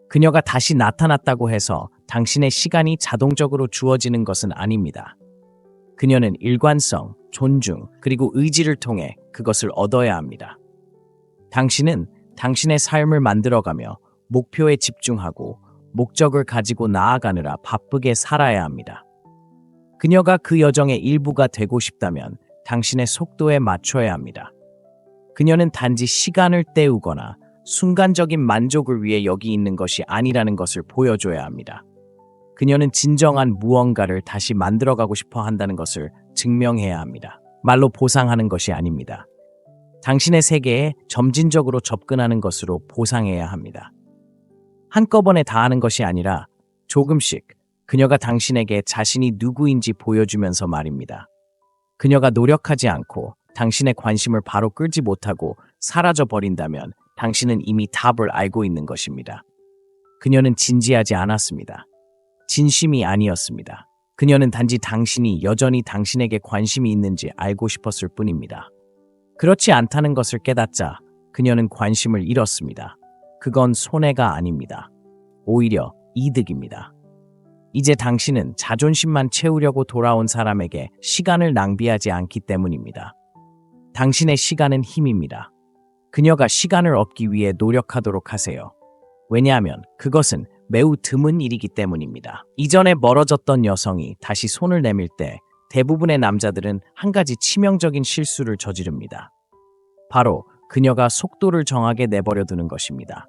그녀가 다시 나타났다고 해서 당신의 시간이 자동적으로 주어지는 것은 아닙니다. 그녀는 일관성, 존중, 그리고 의지를 통해 그것을 얻어야 합니다. 당신은 당신의 삶을 만들어가며 목표에 집중하고 목적을 가지고 나아가느라 바쁘게 살아야 합니다. 그녀가 그 여정의 일부가 되고 싶다면 당신의 속도에 맞춰야 합니다. 그녀는 단지 시간을 때우거나 순간적인 만족을 위해 여기 있는 것이 아니라는 것을 보여줘야 합니다. 그녀는 진정한 무언가를 다시 만들어가고 싶어 한다는 것을 증명해야 합니다. 말로 보상하는 것이 아닙니다. 당신의 세계에 점진적으로 접근하는 것으로 보상해야 합니다. 한꺼번에 다 하는 것이 아니라 조금씩 그녀가 당신에게 자신이 누구인지 보여주면서 말입니다. 그녀가 노력하지 않고 당신의 관심을 바로 끌지 못하고 사라져 버린다면 당신은 이미 답을 알고 있는 것입니다. 그녀는 진지하지 않았습니다. 진심이 아니었습니다. 그녀는 단지 당신이 여전히 당신에게 관심이 있는지 알고 싶었을 뿐입니다. 그렇지 않다는 것을 깨닫자 그녀는 관심을 잃었습니다. 그건 손해가 아닙니다. 오히려 이득입니다. 이제 당신은 자존심만 채우려고 돌아온 사람에게 시간을 낭비하지 않기 때문입니다. 당신의 시간은 힘입니다. 그녀가 시간을 얻기 위해 노력하도록 하세요. 왜냐하면 그것은 매우 드문 일이기 때문입니다. 이전에 멀어졌던 여성이 다시 손을 내밀 때 대부분의 남자들은 한 가지 치명적인 실수를 저지릅니다. 바로 그녀가 속도를 정하게 내버려 두는 것입니다.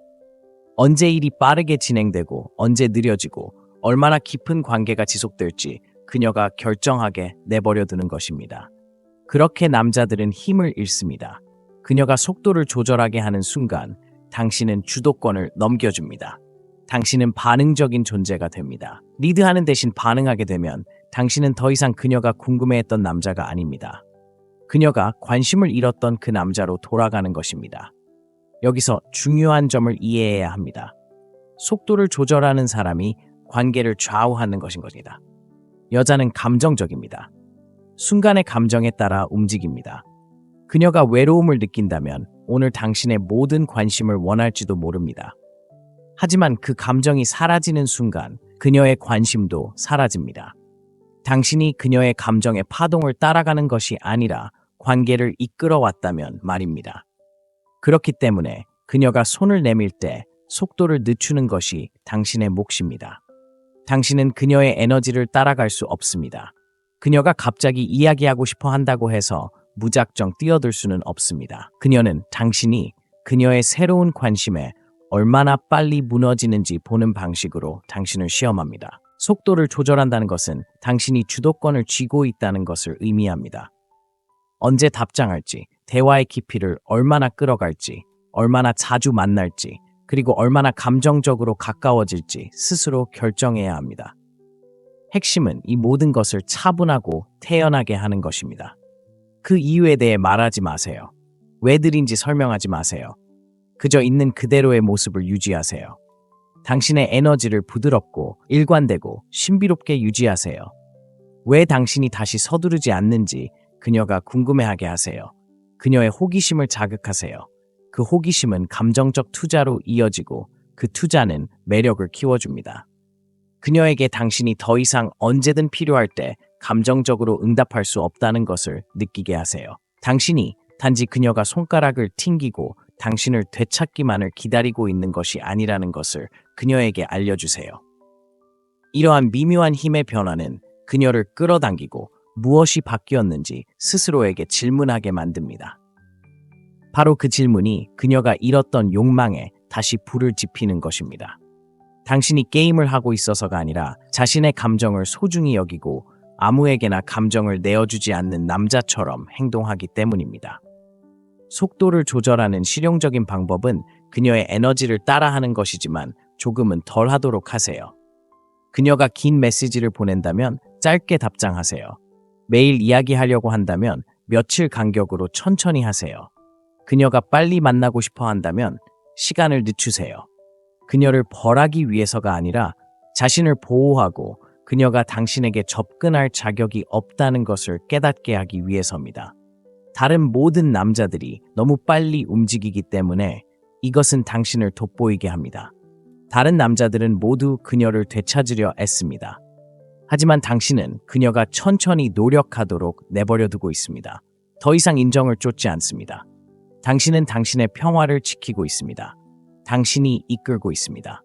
언제 일이 빠르게 진행되고 언제 느려지고 얼마나 깊은 관계가 지속될지 그녀가 결정하게 내버려 두는 것입니다. 그렇게 남자들은 힘을 잃습니다. 그녀가 속도를 조절하게 하는 순간 당신은 주도권을 넘겨줍니다. 당신은 반응적인 존재가 됩니다. 리드하는 대신 반응하게 되면 당신은 더 이상 그녀가 궁금해했던 남자가 아닙니다. 그녀가 관심을 잃었던 그 남자로 돌아가는 것입니다. 여기서 중요한 점을 이해해야 합니다. 속도를 조절하는 사람이 관계를 좌우하는 것인 것입니다. 여자는 감정적입니다. 순간의 감정에 따라 움직입니다. 그녀가 외로움을 느낀다면 오늘 당신의 모든 관심을 원할지도 모릅니다. 하지만 그 감정이 사라지는 순간 그녀의 관심도 사라집니다. 당신이 그녀의 감정의 파동을 따라가는 것이 아니라 관계를 이끌어왔다면 말입니다. 그렇기 때문에 그녀가 손을 내밀 때 속도를 늦추는 것이 당신의 몫입니다. 당신은 그녀의 에너지를 따라갈 수 없습니다. 그녀가 갑자기 이야기하고 싶어 한다고 해서 무작정 뛰어들 수는 없습니다. 그녀는 당신이 그녀의 새로운 관심에 얼마나 빨리 무너지는지 보는 방식으로 당신을 시험합니다. 속도를 조절한다는 것은 당신이 주도권을 쥐고 있다는 것을 의미합니다. 언제 답장할지, 대화의 깊이를 얼마나 끌어갈지, 얼마나 자주 만날지, 그리고 얼마나 감정적으로 가까워질지 스스로 결정해야 합니다. 핵심은 이 모든 것을 차분하고 태연하게 하는 것입니다. 그 이유에 대해 말하지 마세요. 왜들인지 설명하지 마세요. 그저 있는 그대로의 모습을 유지하세요. 당신의 에너지를 부드럽고 일관되고 신비롭게 유지하세요. 왜 당신이 다시 서두르지 않는지 그녀가 궁금해하게 하세요. 그녀의 호기심을 자극하세요. 그 호기심은 감정적 투자로 이어지고 그 투자는 매력을 키워줍니다. 그녀에게 당신이 더 이상 언제든 필요할 때 감정적으로 응답할 수 없다는 것을 느끼게 하세요. 당신이 단지 그녀가 손가락을 튕기고 당신을 되찾기만을 기다리고 있는 것이 아니라는 것을 그녀에게 알려주세요. 이러한 미묘한 힘의 변화는 그녀를 끌어당기고 무엇이 바뀌었는지 스스로에게 질문하게 만듭니다. 바로 그 질문이 그녀가 잃었던 욕망에 다시 불을 지피는 것입니다. 당신이 게임을 하고 있어서가 아니라 자신의 감정을 소중히 여기고 아무에게나 감정을 내어주지 않는 남자처럼 행동하기 때문입니다. 속도를 조절하는 실용적인 방법은 그녀의 에너지를 따라하는 것이지만 조금은 덜 하도록 하세요. 그녀가 긴 메시지를 보낸다면 짧게 답장하세요. 매일 이야기하려고 한다면 며칠 간격으로 천천히 하세요. 그녀가 빨리 만나고 싶어 한다면 시간을 늦추세요. 그녀를 벌하기 위해서가 아니라 자신을 보호하고 그녀가 당신에게 접근할 자격이 없다는 것을 깨닫게 하기 위해서입니다. 다른 모든 남자들이 너무 빨리 움직이기 때문에 이것은 당신을 돋보이게 합니다. 다른 남자들은 모두 그녀를 되찾으려 애씁니다. 하지만 당신은 그녀가 천천히 노력하도록 내버려 두고 있습니다. 더 이상 인정을 쫓지 않습니다. 당신은 당신의 평화를 지키고 있습니다. 당신이 이끌고 있습니다.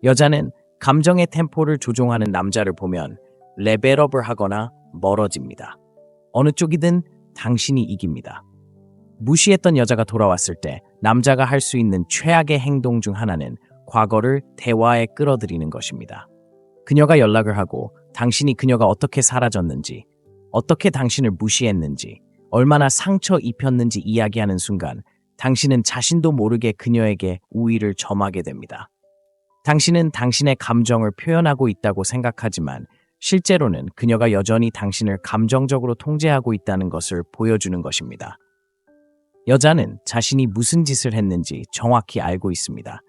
여자는 감정의 템포를 조종하는 남자를 보면 레벨업을 하거나 멀어집니다. 어느 쪽이든 당신이 이깁니다. 무시했던 여자가 돌아왔을 때 남자가 할 수 있는 최악의 행동 중 하나는 과거를 대화에 끌어들이는 것입니다. 그녀가 연락을 하고 당신이 그녀가 어떻게 사라졌는지, 어떻게 당신을 무시했는지, 얼마나 상처 입혔는지 이야기하는 순간 당신은 자신도 모르게 그녀에게 우위를 점하게 됩니다. 당신은 당신의 감정을 표현하고 있다고 생각하지만 실제로는 그녀가 여전히 당신을 감정적으로 통제하고 있다는 것을 보여주는 것입니다. 여자는 자신이 무슨 짓을 했는지 정확히 알고 있습니다.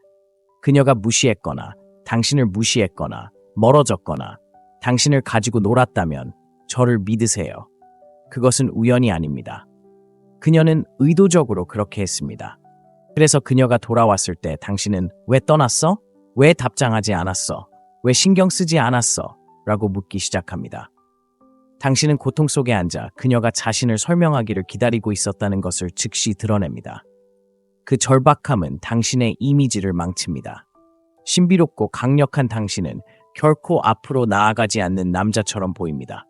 그녀가 무시했거나 당신을 무시했거나 멀어졌거나 당신을 가지고 놀았다면 저를 믿으세요. 그것은 우연이 아닙니다. 그녀는 의도적으로 그렇게 했습니다. 그래서 그녀가 돌아왔을 때 당신은 왜 떠났어? 왜 답장하지 않았어? 왜 신경 쓰지 않았어? 라고 묻기 시작합니다. 당신은 고통 속에 앉아 그녀가 자신을 설명하기를 기다리고 있었다는 것을 즉시 드러냅니다. 그 절박함은 당신의 이미지를 망칩니다. 신비롭고 강력한 당신은 결코 앞으로 나아가지 않는 남자처럼 보입니다.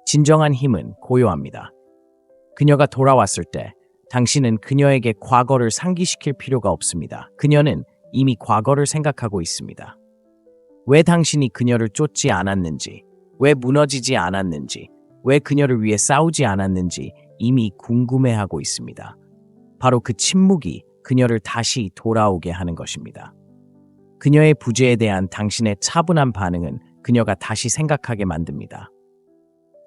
진정한 힘은 고요합니다. 그녀가 돌아왔을 때 당신은 그녀에게 과거를 상기시킬 필요가 없습니다. 그녀는 이미 과거를 생각하고 있습니다. 왜 당신이 그녀를 쫓지 않았는지, 왜 무너지지 않았는지, 왜 그녀를 위해 싸우지 않았는지 이미 궁금해하고 있습니다. 바로 그 침묵이 그녀를 다시 돌아오게 하는 것입니다. 그녀의 부재에 대한 당신의 차분한 반응은 그녀가 다시 생각하게 만듭니다.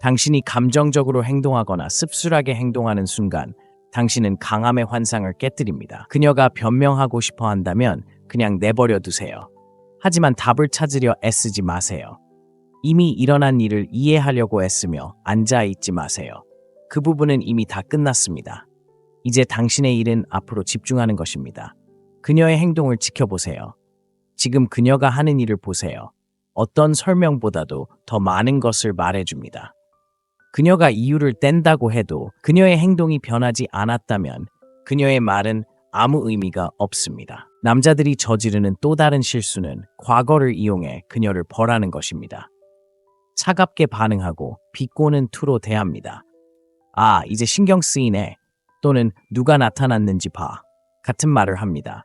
당신이 감정적으로 행동하거나 씁쓸하게 행동하는 순간 당신은 강함의 환상을 깨뜨립니다. 그녀가 변명하고 싶어 한다면 그냥 내버려 두세요. 하지만 답을 찾으려 애쓰지 마세요. 이미 일어난 일을 이해하려고 애쓰며 앉아있지 마세요. 그 부분은 이미 다 끝났습니다. 이제 당신의 일은 앞으로 집중하는 것입니다. 그녀의 행동을 지켜보세요. 지금 그녀가 하는 일을 보세요. 어떤 설명보다도 더 많은 것을 말해줍니다. 그녀가 이유를 뗀다고 해도 그녀의 행동이 변하지 않았다면 그녀의 말은 아무 의미가 없습니다. 남자들이 저지르는 또 다른 실수는 과거를 이용해 그녀를 벌하는 것입니다. 차갑게 반응하고 비꼬는 투로 대합니다. 아, 이제 신경 쓰이네. 또는 누가 나타났는지 봐. 같은 말을 합니다.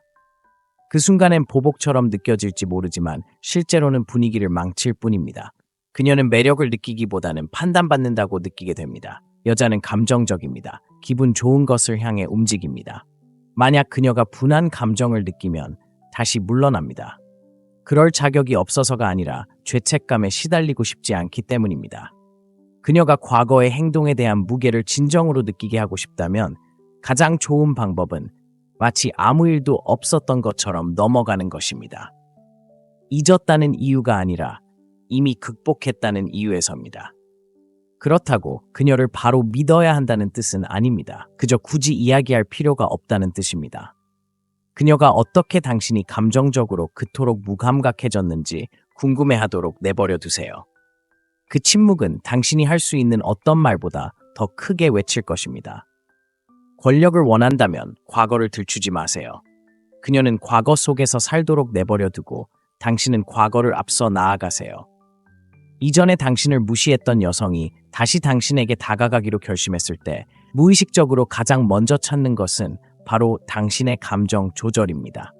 그 순간엔 보복처럼 느껴질지 모르지만 실제로는 분위기를 망칠 뿐입니다. 그녀는 매력을 느끼기보다는 판단받는다고 느끼게 됩니다. 여자는 감정적입니다. 기분 좋은 것을 향해 움직입니다. 만약 그녀가 분한 감정을 느끼면 다시 물러납니다. 그럴 자격이 없어서가 아니라 죄책감에 시달리고 싶지 않기 때문입니다. 그녀가 과거의 행동에 대한 무게를 진정으로 느끼게 하고 싶다면 가장 좋은 방법은 마치 아무 일도 없었던 것처럼 넘어가는 것입니다. 잊었다는 이유가 아니라 이미 극복했다는 이유에서입니다. 그렇다고 그녀를 바로 믿어야 한다는 뜻은 아닙니다. 그저 굳이 이야기할 필요가 없다는 뜻입니다. 그녀가 어떻게 당신이 감정적으로 그토록 무감각해졌는지 궁금해하도록 내버려 두세요. 그 침묵은 당신이 할 수 있는 어떤 말보다 더 크게 외칠 것입니다. 권력을 원한다면 과거를 들추지 마세요. 그녀는 과거 속에서 살도록 내버려 두고 당신은 과거를 앞서 나아가세요. 이전에 당신을 무시했던 여성이 다시 당신에게 다가가기로 결심했을 때 무의식적으로 가장 먼저 찾는 것은 바로 당신의 감정 조절입니다.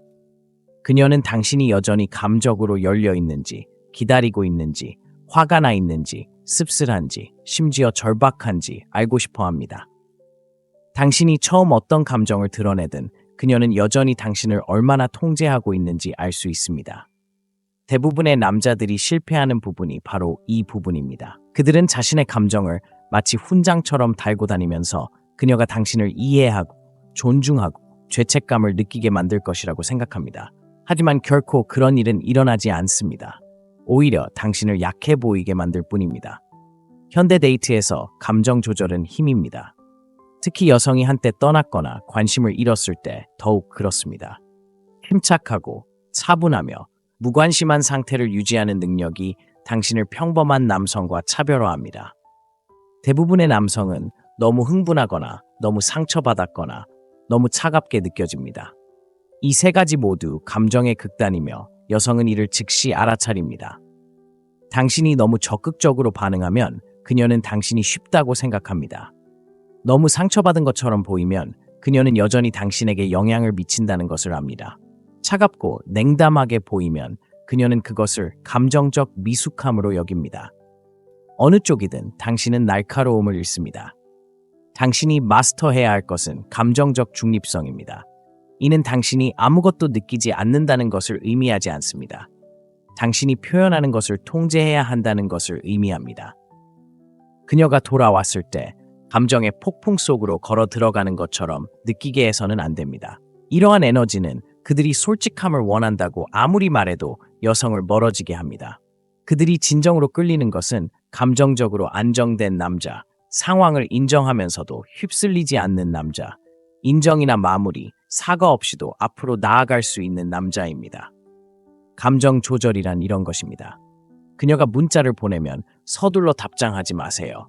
그녀는 당신이 여전히 감적으로 열려 있는지, 기다리고 있는지, 화가 나 있는지, 씁쓸한지, 심지어 절박한지 알고 싶어 합니다. 당신이 처음 어떤 감정을 드러내든 그녀는 여전히 당신을 얼마나 통제하고 있는지 알 수 있습니다. 대부분의 남자들이 실패하는 부분이 바로 이 부분입니다. 그들은 자신의 감정을 마치 훈장처럼 달고 다니면서 그녀가 당신을 이해하고 존중하고 죄책감을 느끼게 만들 것이라고 생각합니다. 하지만 결코 그런 일은 일어나지 않습니다. 오히려 당신을 약해 보이게 만들 뿐입니다. 현대 데이트에서 감정 조절은 힘입니다. 특히 여성이 한때 떠났거나 관심을 잃었을 때 더욱 그렇습니다. 침착하고 차분하며 무관심한 상태를 유지하는 능력이 당신을 평범한 남성과 차별화합니다. 대부분의 남성은 너무 흥분하거나 너무 상처받았거나 너무 차갑게 느껴집니다. 이 세 가지 모두 감정의 극단이며 여성은 이를 즉시 알아차립니다. 당신이 너무 적극적으로 반응하면 그녀는 당신이 쉽다고 생각합니다. 너무 상처받은 것처럼 보이면 그녀는 여전히 당신에게 영향을 미친다는 것을 압니다. 차갑고 냉담하게 보이면 그녀는 그것을 감정적 미숙함으로 여깁니다. 어느 쪽이든 당신은 날카로움을 잃습니다. 당신이 마스터해야 할 것은 감정적 중립성입니다. 이는 당신이 아무것도 느끼지 않는다는 것을 의미하지 않습니다. 당신이 표현하는 것을 통제해야 한다는 것을 의미합니다. 그녀가 돌아왔을 때 감정의 폭풍 속으로 걸어 들어가는 것처럼 느끼게 해서는 안 됩니다. 이러한 에너지는 그들이 솔직함을 원한다고 아무리 말해도 여성을 멀어지게 합니다. 그들이 진정으로 끌리는 것은 감정적으로 안정된 남자, 상황을 인정하면서도 휩쓸리지 않는 남자, 인정이나 마무리, 사과 없이도 앞으로 나아갈 수 있는 남자입니다. 감정 조절이란 이런 것입니다. 그녀가 문자를 보내면 서둘러 답장하지 마세요.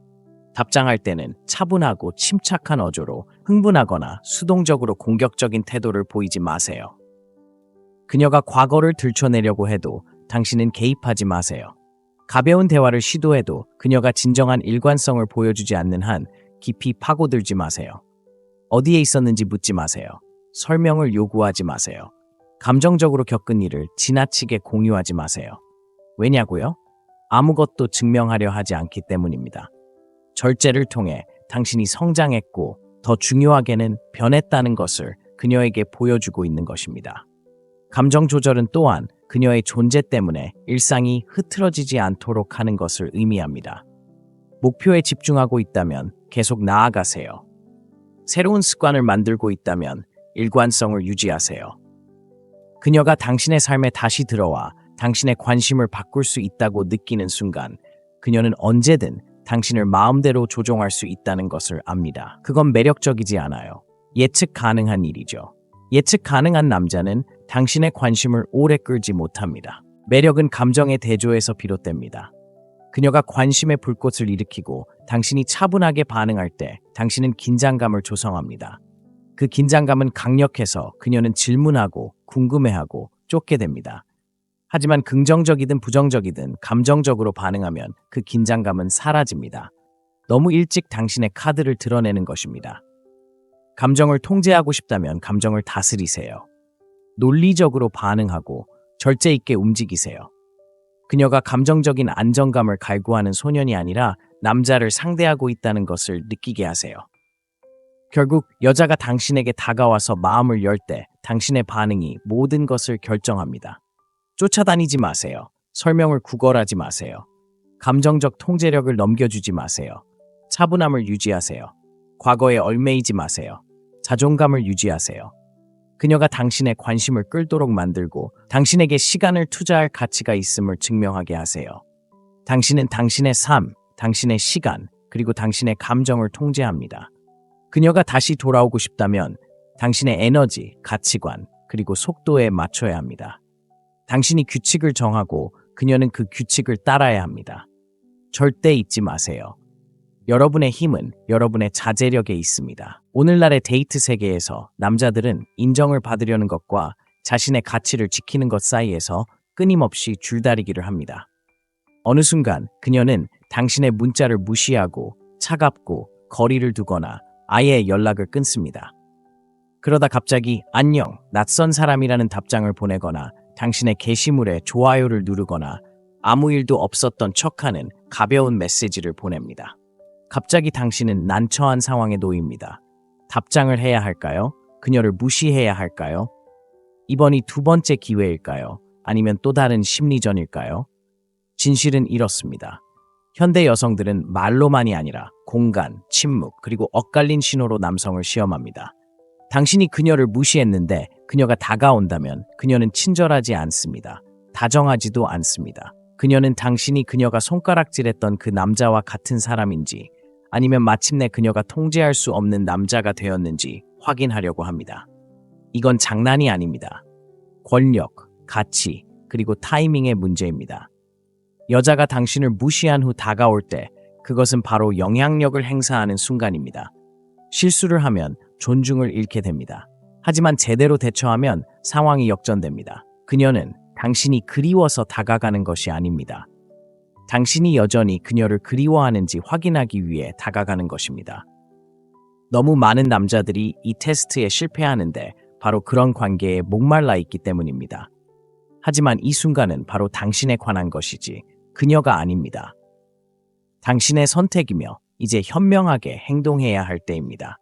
답장할 때는 차분하고 침착한 어조로 흥분하거나 수동적으로 공격적인 태도를 보이지 마세요. 그녀가 과거를 들춰내려고 해도 당신은 개입하지 마세요. 가벼운 대화를 시도해도 그녀가 진정한 일관성을 보여주지 않는 한 깊이 파고들지 마세요. 어디에 있었는지 묻지 마세요. 설명을 요구하지 마세요. 감정적으로 겪은 일을 지나치게 공유하지 마세요. 왜냐고요? 아무것도 증명하려 하지 않기 때문입니다. 절제를 통해 당신이 성장했고 더 중요하게는 변했다는 것을 그녀에게 보여주고 있는 것입니다. 감정 조절은 또한 그녀의 존재 때문에 일상이 흐트러지지 않도록 하는 것을 의미합니다. 목표에 집중하고 있다면 계속 나아가세요. 새로운 습관을 만들고 있다면 일관성을 유지하세요. 그녀가 당신의 삶에 다시 들어와 당신의 관심을 바꿀 수 있다고 느끼는 순간 그녀는 언제든 당신을 마음대로 조종할 수 있다는 것을 압니다. 그건 매력적이지 않아요. 예측 가능한 일이죠. 예측 가능한 남자는 당신의 관심을 오래 끌지 못합니다. 매력은 감정의 대조에서 비롯됩니다. 그녀가 관심의 불꽃을 일으키고 당신이 차분하게 반응할 때 당신은 긴장감을 조성합니다. 그 긴장감은 강력해서 그녀는 질문하고 궁금해하고 쫓게 됩니다. 하지만 긍정적이든 부정적이든 감정적으로 반응하면 그 긴장감은 사라집니다. 너무 일찍 당신의 카드를 드러내는 것입니다. 감정을 통제하고 싶다면 감정을 다스리세요. 논리적으로 반응하고 절제 있게 움직이세요. 그녀가 감정적인 안정감을 갈구하는 소년이 아니라 남자를 상대하고 있다는 것을 느끼게 하세요. 결국 여자가 당신에게 다가와서 마음을 열 때 당신의 반응이 모든 것을 결정합니다. 쫓아다니지 마세요. 설명을 구걸하지 마세요. 감정적 통제력을 넘겨주지 마세요. 차분함을 유지하세요. 과거에 얽매이지 마세요. 자존감을 유지하세요. 그녀가 당신의 관심을 끌도록 만들고 당신에게 시간을 투자할 가치가 있음을 증명하게 하세요. 당신은 당신의 삶, 당신의 시간, 그리고 당신의 감정을 통제합니다. 그녀가 다시 돌아오고 싶다면 당신의 에너지, 가치관, 그리고 속도에 맞춰야 합니다. 당신이 규칙을 정하고 그녀는 그 규칙을 따라야 합니다. 절대 잊지 마세요. 여러분의 힘은 여러분의 자제력에 있습니다. 오늘날의 데이트 세계에서 남자들은 인정을 받으려는 것과 자신의 가치를 지키는 것 사이에서 끊임없이 줄다리기를 합니다. 어느 순간 그녀는 당신의 문자를 무시하고 차갑고 거리를 두거나 아예 연락을 끊습니다. 그러다 갑자기 안녕, 낯선 사람이라는 답장을 보내거나 당신의 게시물에 좋아요를 누르거나 아무 일도 없었던 척하는 가벼운 메시지를 보냅니다. 갑자기 당신은 난처한 상황에 놓입니다. 답장을 해야 할까요? 그녀를 무시해야 할까요? 이번이 두 번째 기회일까요? 아니면 또 다른 심리전일까요? 진실은 이렇습니다. 현대 여성들은 말로만이 아니라 공간, 침묵, 그리고 엇갈린 신호로 남성을 시험합니다. 당신이 그녀를 무시했는데 그녀가 다가온다면 그녀는 친절하지 않습니다. 다정하지도 않습니다. 그녀는 당신이 그녀가 손가락질했던 그 남자와 같은 사람인지 아니면 마침내 그녀가 통제할 수 없는 남자가 되었는지 확인하려고 합니다. 이건 장난이 아닙니다. 권력, 가치, 그리고 타이밍의 문제입니다. 여자가 당신을 무시한 후 다가올 때 그것은 바로 영향력을 행사하는 순간입니다. 실수를 하면 존중을 잃게 됩니다. 하지만 제대로 대처하면 상황이 역전됩니다. 그녀는 당신이 그리워서 다가가는 것이 아닙니다. 당신이 여전히 그녀를 그리워하는지 확인하기 위해 다가가는 것입니다. 너무 많은 남자들이 이 테스트에 실패하는데 바로 그런 관계에 목말라 있기 때문입니다. 하지만 이 순간은 바로 당신에 관한 것이지 그녀가 아닙니다. 당신의 선택이며 이제 현명하게 행동해야 할 때입니다.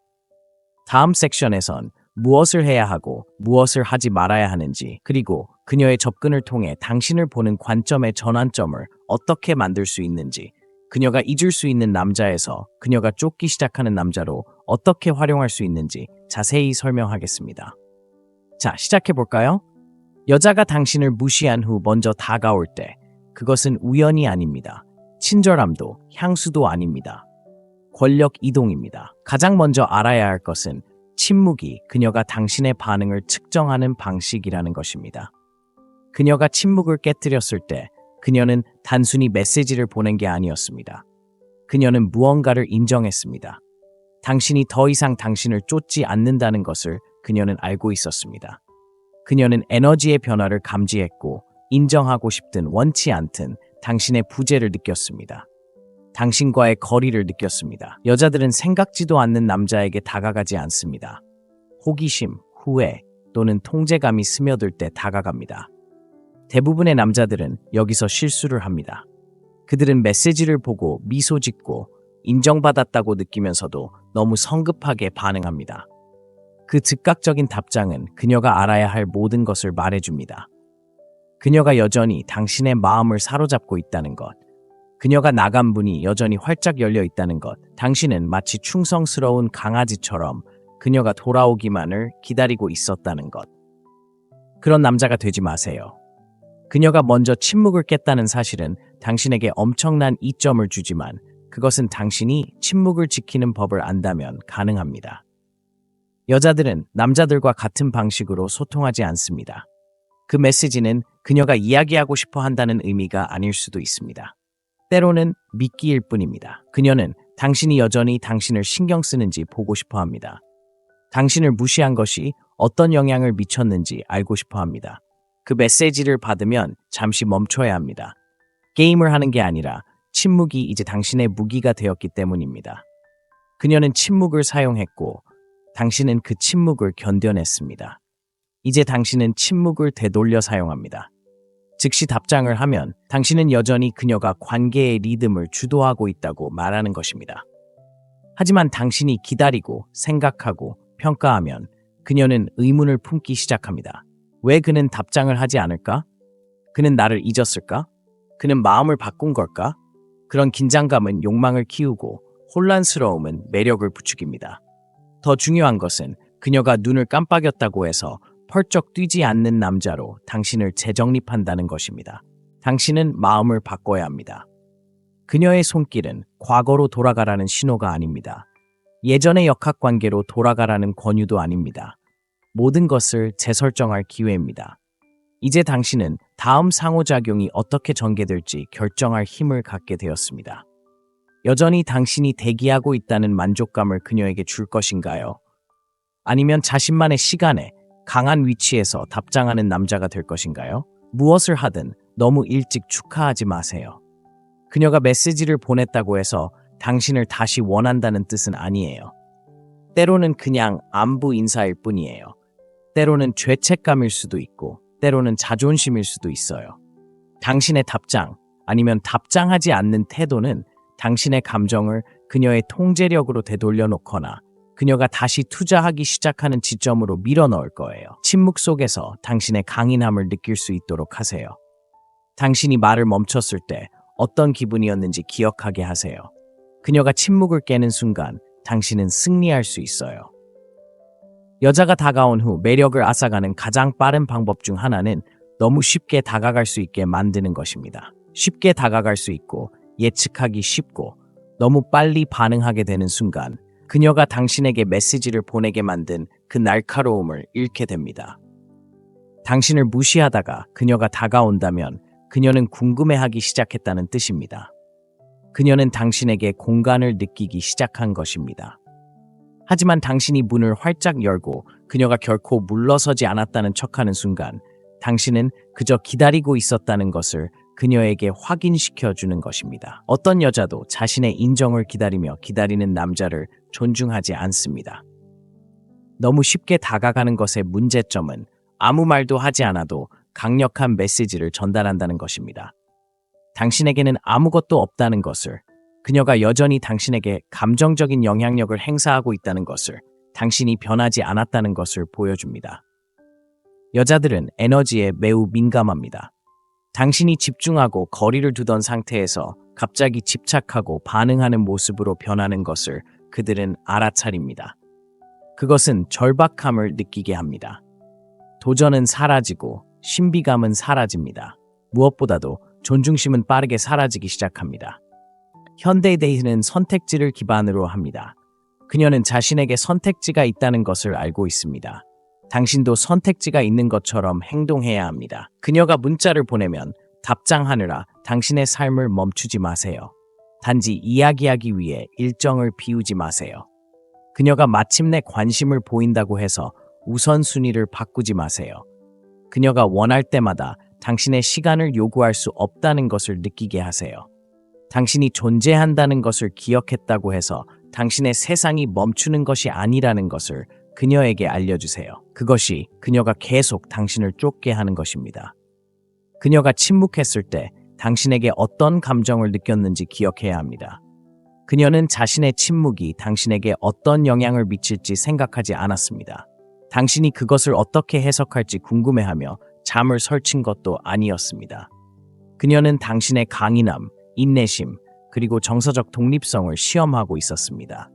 다음 섹션에선 무엇을 해야 하고 무엇을 하지 말아야 하는지, 그리고 그녀의 접근을 통해 당신을 보는 관점의 전환점을 어떻게 만들 수 있는지, 그녀가 잊을 수 있는 남자에서 그녀가 쫓기 시작하는 남자로 어떻게 활용할 수 있는지 자세히 설명하겠습니다. 자, 시작해볼까요? 여자가 당신을 무시한 후 먼저 다가올 때 그것은 우연이 아닙니다. 친절함도 향수도 아닙니다. 권력 이동입니다. 가장 먼저 알아야 할 것은 침묵이 그녀가 당신의 반응을 측정하는 방식이라는 것입니다. 그녀가 침묵을 깨뜨렸을 때 그녀는 단순히 메시지를 보낸 게 아니었습니다. 그녀는 무언가를 인정했습니다. 당신이 더 이상 당신을 쫓지 않는다는 것을 그녀는 알고 있었습니다. 그녀는 에너지의 변화를 감지했고 인정하고 싶든 원치 않든 당신의 부재를 느꼈습니다. 당신과의 거리를 느꼈습니다. 여자들은 생각지도 않는 남자에게 다가가지 않습니다. 호기심, 후회 또는 통제감이 스며들 때 다가갑니다. 대부분의 남자들은 여기서 실수를 합니다. 그들은 메시지를 보고 미소 짓고 인정받았다고 느끼면서도 너무 성급하게 반응합니다. 그 즉각적인 답장은 그녀가 알아야 할 모든 것을 말해줍니다. 그녀가 여전히 당신의 마음을 사로잡고 있다는 것, 그녀가 나간 문이 여전히 활짝 열려 있다는 것, 당신은 마치 충성스러운 강아지처럼 그녀가 돌아오기만을 기다리고 있었다는 것. 그런 남자가 되지 마세요. 그녀가 먼저 침묵을 깼다는 사실은 당신에게 엄청난 이점을 주지만 그것은 당신이 침묵을 지키는 법을 안다면 가능합니다. 여자들은 남자들과 같은 방식으로 소통하지 않습니다. 그 메시지는 그녀가 이야기하고 싶어 한다는 의미가 아닐 수도 있습니다. 때로는 미끼일 뿐입니다. 그녀는 당신이 여전히 당신을 신경 쓰는지 보고 싶어 합니다. 당신을 무시한 것이 어떤 영향을 미쳤는지 알고 싶어 합니다. 그 메시지를 받으면 잠시 멈춰야 합니다. 게임을 하는 게 아니라 침묵이 이제 당신의 무기가 되었기 때문입니다. 그녀는 침묵을 사용했고 당신은 그 침묵을 견뎌냈습니다. 이제 당신은 침묵을 되돌려 사용합니다. 즉시 답장을 하면 당신은 여전히 그녀가 관계의 리듬을 주도하고 있다고 말하는 것입니다. 하지만 당신이 기다리고 생각하고 평가하면 그녀는 의문을 품기 시작합니다. 왜 그는 답장을 하지 않을까? 그는 나를 잊었을까? 그는 마음을 바꾼 걸까? 그런 긴장감은 욕망을 키우고 혼란스러움은 매력을 부추깁니다. 더 중요한 것은 그녀가 눈을 깜빡였다고 해서 펄쩍 뛰지 않는 남자로 당신을 재정립한다는 것입니다. 당신은 마음을 바꿔야 합니다. 그녀의 손길은 과거로 돌아가라는 신호가 아닙니다. 예전의 역학관계로 돌아가라는 권유도 아닙니다. 모든 것을 재설정할 기회입니다. 이제 당신은 다음 상호작용이 어떻게 전개될지 결정할 힘을 갖게 되었습니다. 여전히 당신이 대기하고 있다는 만족감을 그녀에게 줄 것인가요? 아니면 자신만의 시간에 강한 위치에서 답장하는 남자가 될 것인가요? 무엇을 하든 너무 일찍 축하하지 마세요. 그녀가 메시지를 보냈다고 해서 당신을 다시 원한다는 뜻은 아니에요. 때로는 그냥 안부 인사일 뿐이에요. 때로는 죄책감일 수도 있고, 때로는 자존심일 수도 있어요. 당신의 답장, 아니면 답장하지 않는 태도는 당신의 감정을 그녀의 통제력으로 되돌려 놓거나 그녀가 다시 투자하기 시작하는 지점으로 밀어넣을 거예요. 침묵 속에서 당신의 강인함을 느낄 수 있도록 하세요. 당신이 말을 멈췄을 때 어떤 기분이었는지 기억하게 하세요. 그녀가 침묵을 깨는 순간 당신은 승리할 수 있어요. 여자가 다가온 후 매력을 앗아가는 가장 빠른 방법 중 하나는 너무 쉽게 다가갈 수 있게 만드는 것입니다. 쉽게 다가갈 수 있고 예측하기 쉽고 너무 빨리 반응하게 되는 순간 그녀가 당신에게 메시지를 보내게 만든 그 날카로움을 잃게 됩니다. 당신을 무시하다가 그녀가 다가온다면 그녀는 궁금해하기 시작했다는 뜻입니다. 그녀는 당신에게 공간을 느끼기 시작한 것입니다. 하지만 당신이 문을 활짝 열고 그녀가 결코 물러서지 않았다는 척하는 순간 당신은 그저 기다리고 있었다는 것을 그녀에게 확인시켜주는 것입니다. 어떤 여자도 자신의 인정을 기다리며 기다리는 남자를 존중하지 않습니다. 너무 쉽게 다가가는 것의 문제점은 아무 말도 하지 않아도 강력한 메시지를 전달한다는 것입니다. 당신에게는 아무것도 없다는 것을, 그녀가 여전히 당신에게 감정적인 영향력을 행사하고 있다는 것을, 당신이 변하지 않았다는 것을 보여줍니다. 여자들은 에너지에 매우 민감합니다. 당신이 집중하고 거리를 두던 상태에서 갑자기 집착하고 반응하는 모습으로 변하는 것을 그들은 알아차립니다. 그것은 절박함을 느끼게 합니다. 도전은 사라지고 신비감은 사라집니다. 무엇보다도 존중심은 빠르게 사라지기 시작합니다. 현대대인은 선택지를 기반으로 합니다. 그녀는 자신에게 선택지가 있다는 것을 알고 있습니다. 당신도 선택지가 있는 것처럼 행동해야 합니다. 그녀가 문자를 보내면 답장하느라 당신의 삶을 멈추지 마세요. 단지 이야기하기 위해 일정을 비우지 마세요. 그녀가 마침내 관심을 보인다고 해서 우선순위를 바꾸지 마세요. 그녀가 원할 때마다 당신의 시간을 요구할 수 없다는 것을 느끼게 하세요. 당신이 존재한다는 것을 기억했다고 해서 당신의 세상이 멈추는 것이 아니라는 것을 그녀에게 알려주세요. 그것이 그녀가 계속 당신을 쫓게 하는 것입니다. 그녀가 침묵했을 때 당신에게 어떤 감정을 느꼈는지 기억해야 합니다. 그녀는 자신의 침묵이 당신에게 어떤 영향을 미칠지 생각하지 않았습니다. 당신이 그것을 어떻게 해석할지 궁금해하며 잠을 설친 것도 아니었습니다. 그녀는 당신의 강인함, 인내심, 그리고 정서적 독립성을 시험하고 있었습니다.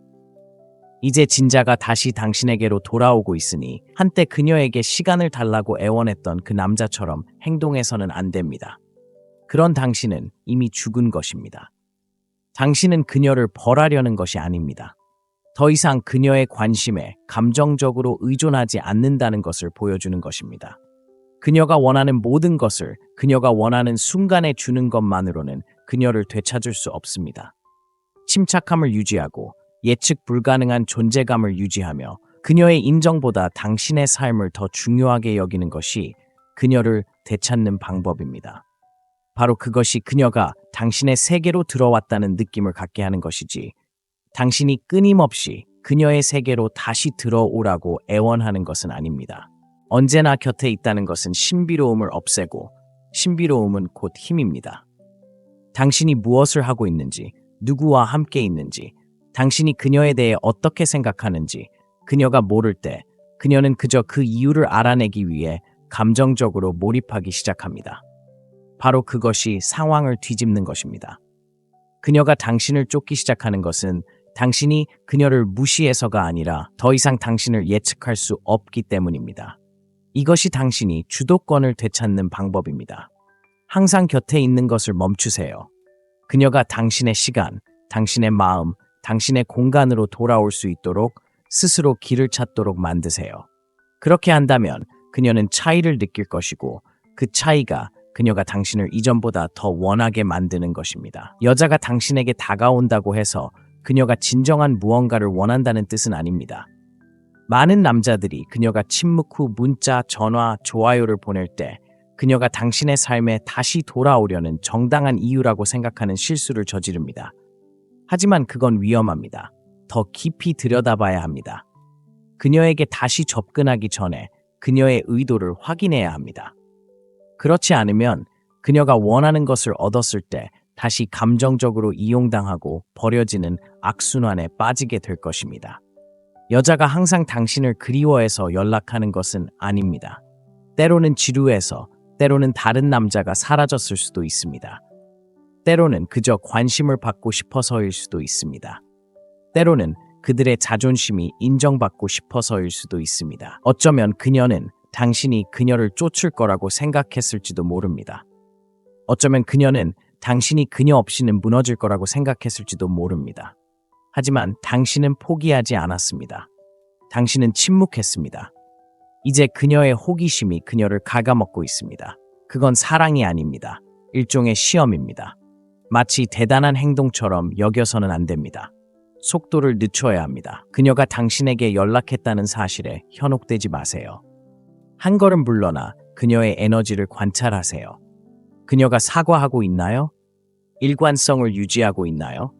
이제 진자가 다시 당신에게로 돌아오고 있으니 한때 그녀에게 시간을 달라고 애원했던 그 남자처럼 행동해서는 안 됩니다. 그런 당신은 이미 죽은 것입니다. 당신은 그녀를 벌하려는 것이 아닙니다. 더 이상 그녀의 관심에 감정적으로 의존하지 않는다는 것을 보여주는 것입니다. 그녀가 원하는 모든 것을 그녀가 원하는 순간에 주는 것만으로는 그녀를 되찾을 수 없습니다. 침착함을 유지하고 예측 불가능한 존재감을 유지하며 그녀의 인정보다 당신의 삶을 더 중요하게 여기는 것이 그녀를 되찾는 방법입니다. 바로 그것이 그녀가 당신의 세계로 들어왔다는 느낌을 갖게 하는 것이지, 당신이 끊임없이 그녀의 세계로 다시 들어오라고 애원하는 것은 아닙니다. 언제나 곁에 있다는 것은 신비로움을 없애고, 신비로움은 곧 힘입니다. 당신이 무엇을 하고 있는지, 누구와 함께 있는지, 당신이 그녀에 대해 어떻게 생각하는지, 그녀가 모를 때 그녀는 그저 그 이유를 알아내기 위해 감정적으로 몰입하기 시작합니다. 바로 그것이 상황을 뒤집는 것입니다. 그녀가 당신을 쫓기 시작하는 것은 당신이 그녀를 무시해서가 아니라 더 이상 당신을 예측할 수 없기 때문입니다. 이것이 당신이 주도권을 되찾는 방법입니다. 항상 곁에 있는 것을 멈추세요. 그녀가 당신의 시간, 당신의 마음, 당신의 공간으로 돌아올 수 있도록 스스로 길을 찾도록 만드세요. 그렇게 한다면 그녀는 차이를 느낄 것이고 그 차이가 그녀가 당신을 이전보다 더 원하게 만드는 것입니다. 여자가 당신에게 다가온다고 해서 그녀가 진정한 무언가를 원한다는 뜻은 아닙니다. 많은 남자들이 그녀가 침묵 후 문자, 전화, 좋아요를 보낼 때 그녀가 당신의 삶에 다시 돌아오려는 정당한 이유라고 생각하는 실수를 저지릅니다. 하지만 그건 위험합니다. 더 깊이 들여다봐야 합니다. 그녀에게 다시 접근하기 전에 그녀의 의도를 확인해야 합니다. 그렇지 않으면 그녀가 원하는 것을 얻었을 때 다시 감정적으로 이용당하고 버려지는 악순환에 빠지게 될 것입니다. 여자가 항상 당신을 그리워해서 연락하는 것은 아닙니다. 때로는 지루해서, 때로는 다른 남자가 사라졌을 수도 있습니다. 때로는 그저 관심을 받고 싶어서일 수도 있습니다. 때로는 그들의 자존심이 인정받고 싶어서일 수도 있습니다. 어쩌면 그녀는 당신이 그녀를 쫓을 거라고 생각했을지도 모릅니다. 어쩌면 그녀는 당신이 그녀 없이는 무너질 거라고 생각했을지도 모릅니다. 하지만 당신은 포기하지 않았습니다. 당신은 침묵했습니다. 이제 그녀의 호기심이 그녀를 갉아먹고 있습니다. 그건 사랑이 아닙니다. 일종의 시험입니다. 마치 대단한 행동처럼 여겨서는 안 됩니다. 속도를 늦춰야 합니다. 그녀가 당신에게 연락했다는 사실에 현혹되지 마세요. 한 걸음 물러나 그녀의 에너지를 관찰하세요. 그녀가 사과하고 있나요? 일관성을 유지하고 있나요?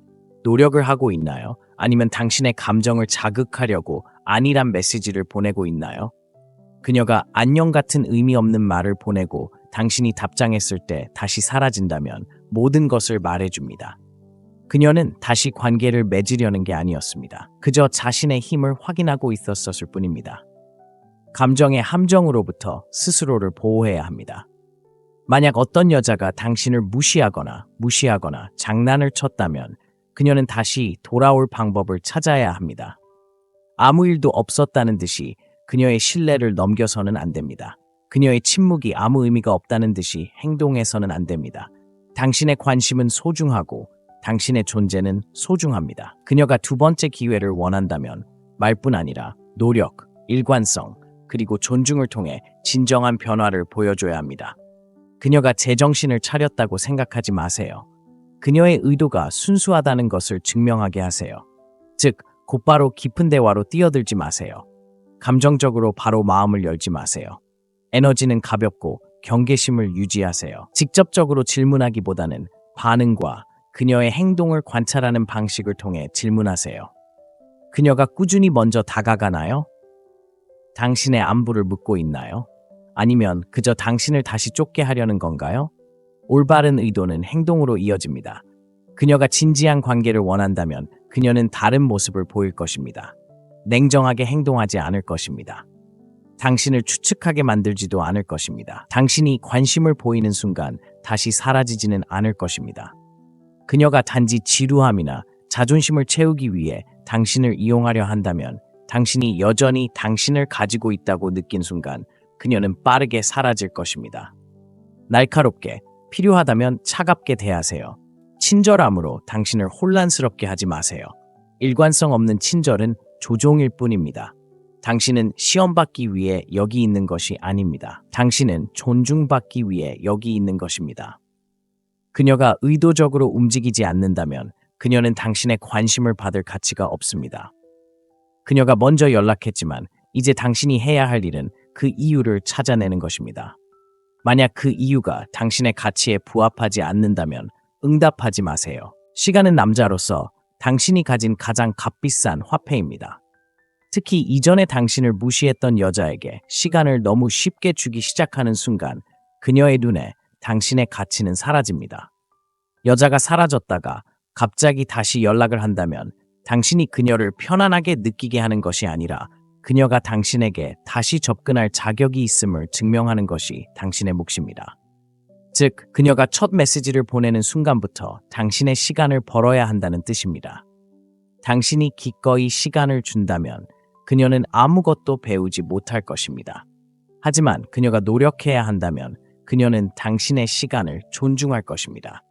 노력을 하고 있나요? 아니면 당신의 감정을 자극하려고 아니란 메시지를 보내고 있나요? 그녀가 안녕 같은 의미 없는 말을 보내고 당신이 답장했을 때 다시 사라진다면 모든 것을 말해줍니다. 그녀는 다시 관계를 맺으려는 게 아니었습니다. 그저 자신의 힘을 확인하고 있었을 뿐입니다. 감정의 함정으로부터 스스로를 보호해야 합니다. 만약 어떤 여자가 당신을 무시하거나 장난을 쳤다면 그녀는 다시 돌아올 방법을 찾아야 합니다. 아무 일도 없었다는 듯이 그녀의 신뢰를 넘겨서는 안 됩니다. 그녀의 침묵이 아무 의미가 없다는 듯이 행동해서는 안 됩니다. 당신의 관심은 소중하고 당신의 존재는 소중합니다. 그녀가 두 번째 기회를 원한다면 말뿐 아니라 노력, 일관성, 그리고 존중을 통해 진정한 변화를 보여줘야 합니다. 그녀가 제정신을 차렸다고 생각하지 마세요. 그녀의 의도가 순수하다는 것을 증명하게 하세요. 즉, 곧바로 깊은 대화로 뛰어들지 마세요. 감정적으로 바로 마음을 열지 마세요. 에너지는 가볍고 경계심을 유지하세요. 직접적으로 질문하기보다는 반응과 그녀의 행동을 관찰하는 방식을 통해 질문하세요. 그녀가 꾸준히 먼저 다가가나요? 당신의 안부를 묻고 있나요? 아니면 그저 당신을 다시 쫓게 하려는 건가요? 올바른 의도는 행동으로 이어집니다. 그녀가 진지한 관계를 원한다면 그녀는 다른 모습을 보일 것입니다. 냉정하게 행동하지 않을 것입니다. 당신을 추측하게 만들지도 않을 것입니다. 당신이 관심을 보이는 순간 다시 사라지지는 않을 것입니다. 그녀가 단지 지루함이나 자존심을 채우기 위해 당신을 이용하려 한다면 당신이 여전히 당신을 가지고 있다고 느낀 순간 그녀는 빠르게 사라질 것입니다. 날카롭게, 필요하다면 차갑게 대하세요. 친절함으로 당신을 혼란스럽게 하지 마세요. 일관성 없는 친절은 조종일 뿐입니다. 당신은 시험받기 위해 여기 있는 것이 아닙니다. 당신은 존중받기 위해 여기 있는 것입니다. 그녀가 의도적으로 움직이지 않는다면 그녀는 당신의 관심을 받을 가치가 없습니다. 그녀가 먼저 연락했지만 이제 당신이 해야 할 일은 그 이유를 찾아내는 것입니다. 만약 그 이유가 당신의 가치에 부합하지 않는다면 응답하지 마세요. 시간은 남자로서 당신이 가진 가장 값비싼 화폐입니다. 특히 이전에 당신을 무시했던 여자에게 시간을 너무 쉽게 주기 시작하는 순간 그녀의 눈에 당신의 가치는 사라집니다. 여자가 사라졌다가 갑자기 다시 연락을 한다면 당신이 그녀를 편안하게 느끼게 하는 것이 아니라 그녀가 당신에게 다시 접근할 자격이 있음을 증명하는 것이 당신의 몫입니다. 즉, 그녀가 첫 메시지를 보내는 순간부터 당신의 시간을 벌어야 한다는 뜻입니다. 당신이 기꺼이 시간을 준다면 그녀는 아무것도 배우지 못할 것입니다. 하지만 그녀가 노력해야 한다면 그녀는 당신의 시간을 존중할 것입니다.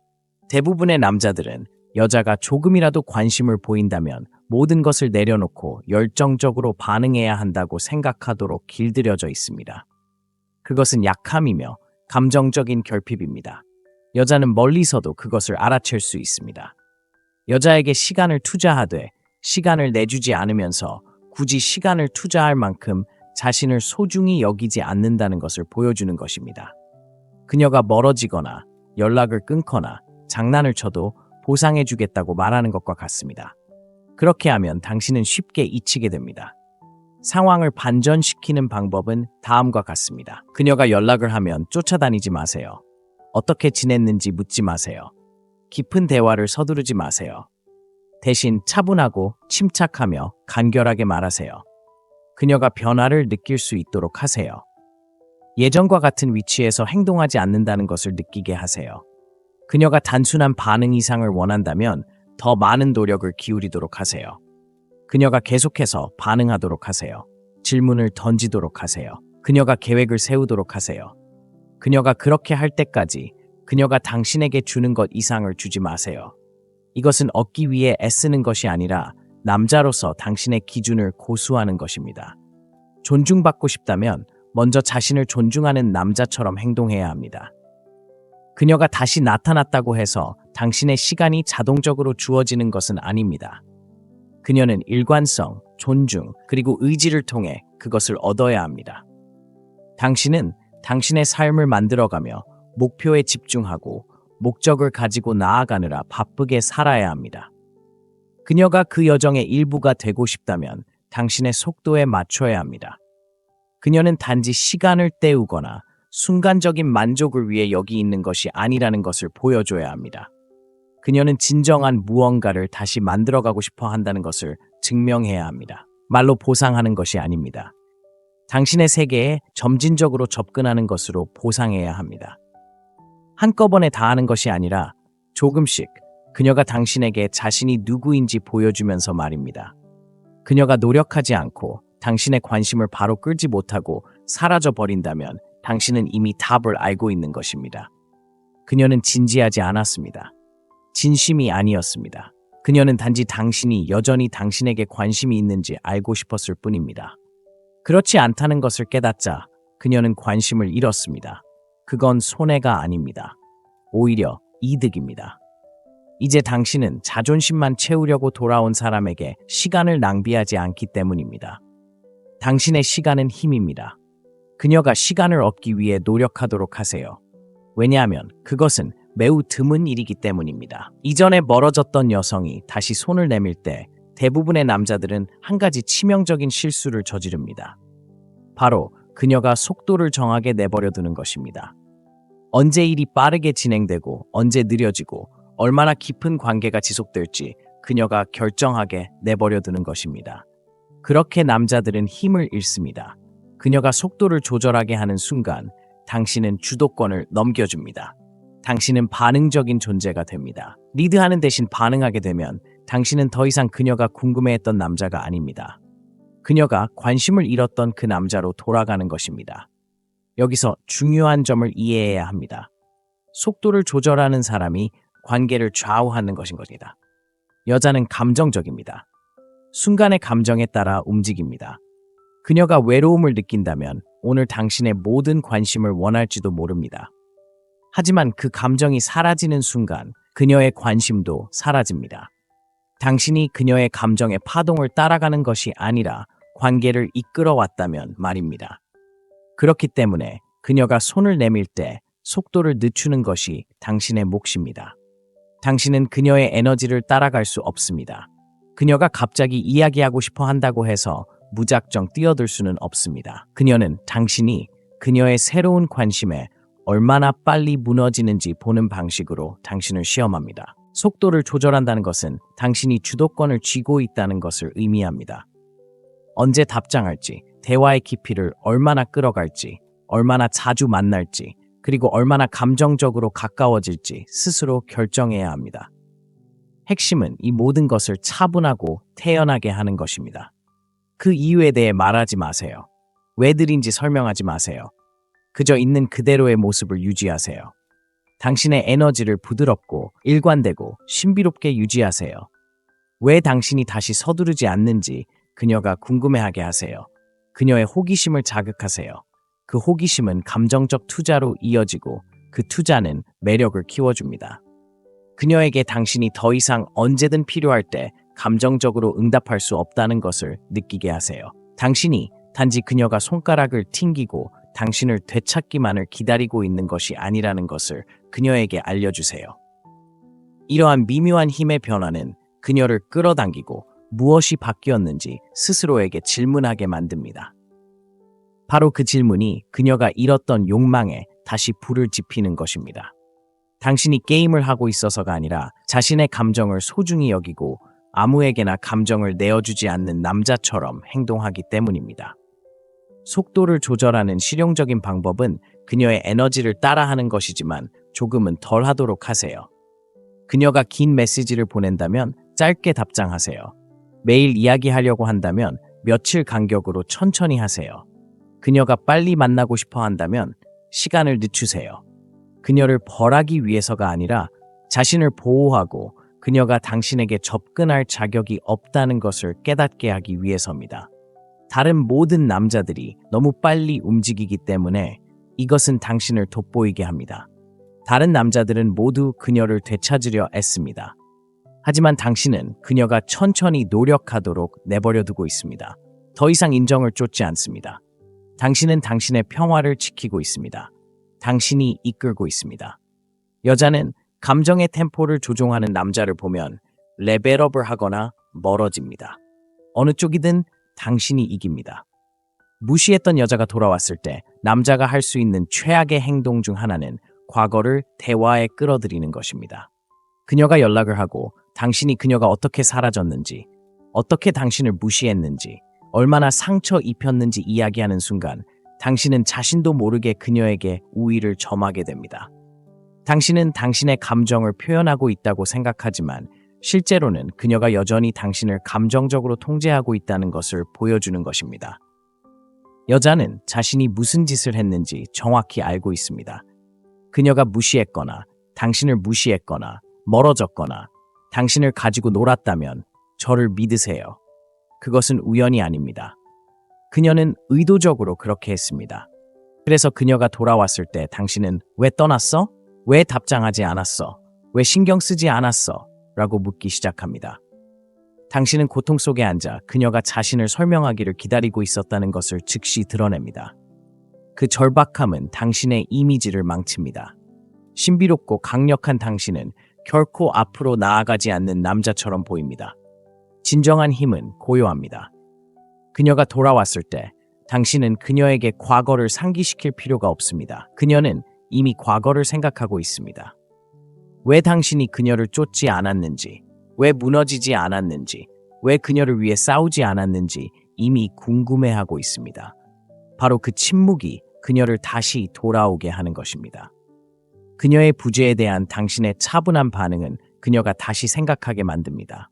대부분의 남자들은 여자가 조금이라도 관심을 보인다면 모든 것을 내려놓고 열정적으로 반응해야 한다고 생각하도록 길들여져 있습니다. 그것은 약함이며 감정적인 결핍입니다. 여자는 멀리서도 그것을 알아챌 수 있습니다. 여자에게 시간을 투자하되 시간을 내주지 않으면서 굳이 시간을 투자할 만큼 자신을 소중히 여기지 않는다는 것을 보여주는 것입니다. 그녀가 멀어지거나 연락을 끊거나 장난을 쳐도 보상해주겠다고 말하는 것과 같습니다. 그렇게 하면 당신은 쉽게 잊히게 됩니다. 상황을 반전시키는 방법은 다음과 같습니다. 그녀가 연락을 하면 쫓아다니지 마세요. 어떻게 지냈는지 묻지 마세요. 깊은 대화를 서두르지 마세요. 대신 차분하고 침착하며 간결하게 말하세요. 그녀가 변화를 느낄 수 있도록 하세요. 예전과 같은 위치에서 행동하지 않는다는 것을 느끼게 하세요. 그녀가 단순한 반응 이상을 원한다면 더 많은 노력을 기울이도록 하세요. 그녀가 계속해서 반응하도록 하세요. 질문을 던지도록 하세요. 그녀가 계획을 세우도록 하세요. 그녀가 그렇게 할 때까지 그녀가 당신에게 주는 것 이상을 주지 마세요. 이것은 얻기 위해 애쓰는 것이 아니라 남자로서 당신의 기준을 고수하는 것입니다. 존중받고 싶다면 먼저 자신을 존중하는 남자처럼 행동해야 합니다. 그녀가 다시 나타났다고 해서 당신의 시간이 자동적으로 주어지는 것은 아닙니다. 그녀는 일관성, 존중, 그리고 의지를 통해 그것을 얻어야 합니다. 당신은 당신의 삶을 만들어가며 목표에 집중하고 목적을 가지고 나아가느라 바쁘게 살아야 합니다. 그녀가 그 여정의 일부가 되고 싶다면 당신의 속도에 맞춰야 합니다. 그녀는 단지 시간을 때우거나 순간적인 만족을 위해 여기 있는 것이 아니라는 것을 보여줘야 합니다. 그녀는 진정한 무언가를 다시 만들어가고 싶어 한다는 것을 증명해야 합니다. 말로 보상하는 것이 아닙니다. 당신의 세계에 점진적으로 접근하는 것으로 보상해야 합니다. 한꺼번에 다 하는 것이 아니라 조금씩 그녀가 당신에게 자신이 누구인지 보여주면서 말입니다. 그녀가 노력하지 않고 당신의 관심을 바로 끌지 못하고 사라져 버린다면 당신은 이미 답을 알고 있는 것입니다. 그녀는 진지하지 않았습니다. 진심이 아니었습니다. 그녀는 단지 당신이 여전히 당신에게 관심이 있는지 알고 싶었을 뿐입니다. 그렇지 않다는 것을 깨닫자 그녀는 관심을 잃었습니다. 그건 손해가 아닙니다. 오히려 이득입니다. 이제 당신은 자존심만 채우려고 돌아온 사람에게 시간을 낭비하지 않기 때문입니다. 당신의 시간은 힘입니다. 그녀가 시간을 얻기 위해 노력하도록 하세요. 왜냐하면 그것은 매우 드문 일이기 때문입니다. 이전에 멀어졌던 여성이 다시 손을 내밀 때 대부분의 남자들은 한 가지 치명적인 실수를 저지릅니다. 바로 그녀가 속도를 정하게 내버려 두는 것입니다. 언제 일이 빠르게 진행되고 언제 느려지고 얼마나 깊은 관계가 지속될지 그녀가 결정하게 내버려 두는 것입니다. 그렇게 남자들은 힘을 잃습니다. 그녀가 속도를 조절하게 하는 순간 당신은 주도권을 넘겨줍니다. 당신은 반응적인 존재가 됩니다. 리드하는 대신 반응하게 되면 당신은 더 이상 그녀가 궁금해했던 남자가 아닙니다. 그녀가 관심을 잃었던 그 남자로 돌아가는 것입니다. 여기서 중요한 점을 이해해야 합니다. 속도를 조절하는 사람이 관계를 좌우하는 것인 것입니다. 여자는 감정적입니다. 순간의 감정에 따라 움직입니다. 그녀가 외로움을 느낀다면 오늘 당신의 모든 관심을 원할지도 모릅니다. 하지만 그 감정이 사라지는 순간 그녀의 관심도 사라집니다. 당신이 그녀의 감정의 파동을 따라가는 것이 아니라 관계를 이끌어왔다면 말입니다. 그렇기 때문에 그녀가 손을 내밀 때 속도를 늦추는 것이 당신의 몫입니다. 당신은 그녀의 에너지를 따라갈 수 없습니다. 그녀가 갑자기 이야기하고 싶어 한다고 해서 무작정 뛰어들 수는 없습니다. 그녀는 당신이 그녀의 새로운 관심에 얼마나 빨리 무너지는지 보는 방식으로 당신을 시험합니다. 속도를 조절한다는 것은 당신이 주도권을 쥐고 있다는 것을 의미합니다. 언제 답장할지, 대화의 깊이를 얼마나 끌어갈지, 얼마나 자주 만날지, 그리고 얼마나 감정적으로 가까워질지 스스로 결정해야 합니다. 핵심은 이 모든 것을 차분하고 태연하게 하는 것입니다. 그 이유에 대해 말하지 마세요. 왜 들인지 설명하지 마세요. 그저 있는 그대로의 모습을 유지하세요. 당신의 에너지를 부드럽고 일관되고 신비롭게 유지하세요. 왜 당신이 다시 서두르지 않는지 그녀가 궁금해하게 하세요. 그녀의 호기심을 자극하세요. 그 호기심은 감정적 투자로 이어지고 그 투자는 매력을 키워줍니다. 그녀에게 당신이 더 이상 언제든 필요할 때 감정적으로 응답할 수 없다는 것을 느끼게 하세요. 당신이 단지 그녀가 손가락을 튕기고 당신을 되찾기만을 기다리고 있는 것이 아니라는 것을 그녀에게 알려주세요. 이러한 미묘한 힘의 변화는 그녀를 끌어당기고 무엇이 바뀌었는지 스스로에게 질문하게 만듭니다. 바로 그 질문이 그녀가 잃었던 욕망에 다시 불을 지피는 것입니다. 당신이 게임을 하고 있어서가 아니라 자신의 감정을 소중히 여기고 아무에게나 감정을 내어주지 않는 남자처럼 행동하기 때문입니다. 속도를 조절하는 실용적인 방법은 그녀의 에너지를 따라하는 것이지만 조금은 덜 하도록 하세요. 그녀가 긴 메시지를 보낸다면 짧게 답장하세요. 매일 이야기하려고 한다면 며칠 간격으로 천천히 하세요. 그녀가 빨리 만나고 싶어 한다면 시간을 늦추세요. 그녀를 벌하기 위해서가 아니라 자신을 보호하고 그녀가 당신에게 접근할 자격이 없다는 것을 깨닫게 하기 위해서입니다. 다른 모든 남자들이 너무 빨리 움직이기 때문에 이것은 당신을 돋보이게 합니다. 다른 남자들은 모두 그녀를 되찾으려 애씁니다. 하지만 당신은 그녀가 천천히 노력하도록 내버려 두고 있습니다. 더 이상 인정을 쫓지 않습니다. 당신은 당신의 평화를 지키고 있습니다. 당신이 이끌고 있습니다. 여자는 감정의 템포를 조종하는 남자를 보면 레벨업을 하거나 멀어집니다. 어느 쪽이든 당신이 이깁니다. 무시했던 여자가 돌아왔을 때 남자가 할 수 있는 최악의 행동 중 하나는 과거를 대화에 끌어들이는 것입니다. 그녀가 연락을 하고 당신이 그녀가 어떻게 사라졌는지, 어떻게 당신을 무시했는지, 얼마나 상처 입혔는지 이야기하는 순간 당신은 자신도 모르게 그녀에게 우위를 점하게 됩니다. 당신은 당신의 감정을 표현하고 있다고 생각하지만 실제로는 그녀가 여전히 당신을 감정적으로 통제하고 있다는 것을 보여주는 것입니다. 여자는 자신이 무슨 짓을 했는지 정확히 알고 있습니다. 그녀가 무시했거나 당신을 무시했거나 멀어졌거나 당신을 가지고 놀았다면 저를 믿으세요. 그것은 우연이 아닙니다. 그녀는 의도적으로 그렇게 했습니다. 그래서 그녀가 돌아왔을 때 당신은 왜 떠났어? 왜 답장하지 않았어? 왜 신경 쓰지 않았어? 라고 묻기 시작합니다. 당신은 고통 속에 앉아 그녀가 자신을 설명하기를 기다리고 있었다는 것을 즉시 드러냅니다. 그 절박함은 당신의 이미지를 망칩니다. 신비롭고 강력한 당신은 결코 앞으로 나아가지 않는 남자처럼 보입니다. 진정한 힘은 고요합니다. 그녀가 돌아왔을 때 당신은 그녀에게 과거를 상기시킬 필요가 없습니다. 그녀는 이미 과거를 생각하고 있습니다. 왜 당신이 그녀를 쫓지 않았는지, 왜 무너지지 않았는지, 왜 그녀를 위해 싸우지 않았는지 이미 궁금해하고 있습니다. 바로 그 침묵이 그녀를 다시 돌아오게 하는 것입니다. 그녀의 부재에 대한 당신의 차분한 반응은 그녀가 다시 생각하게 만듭니다.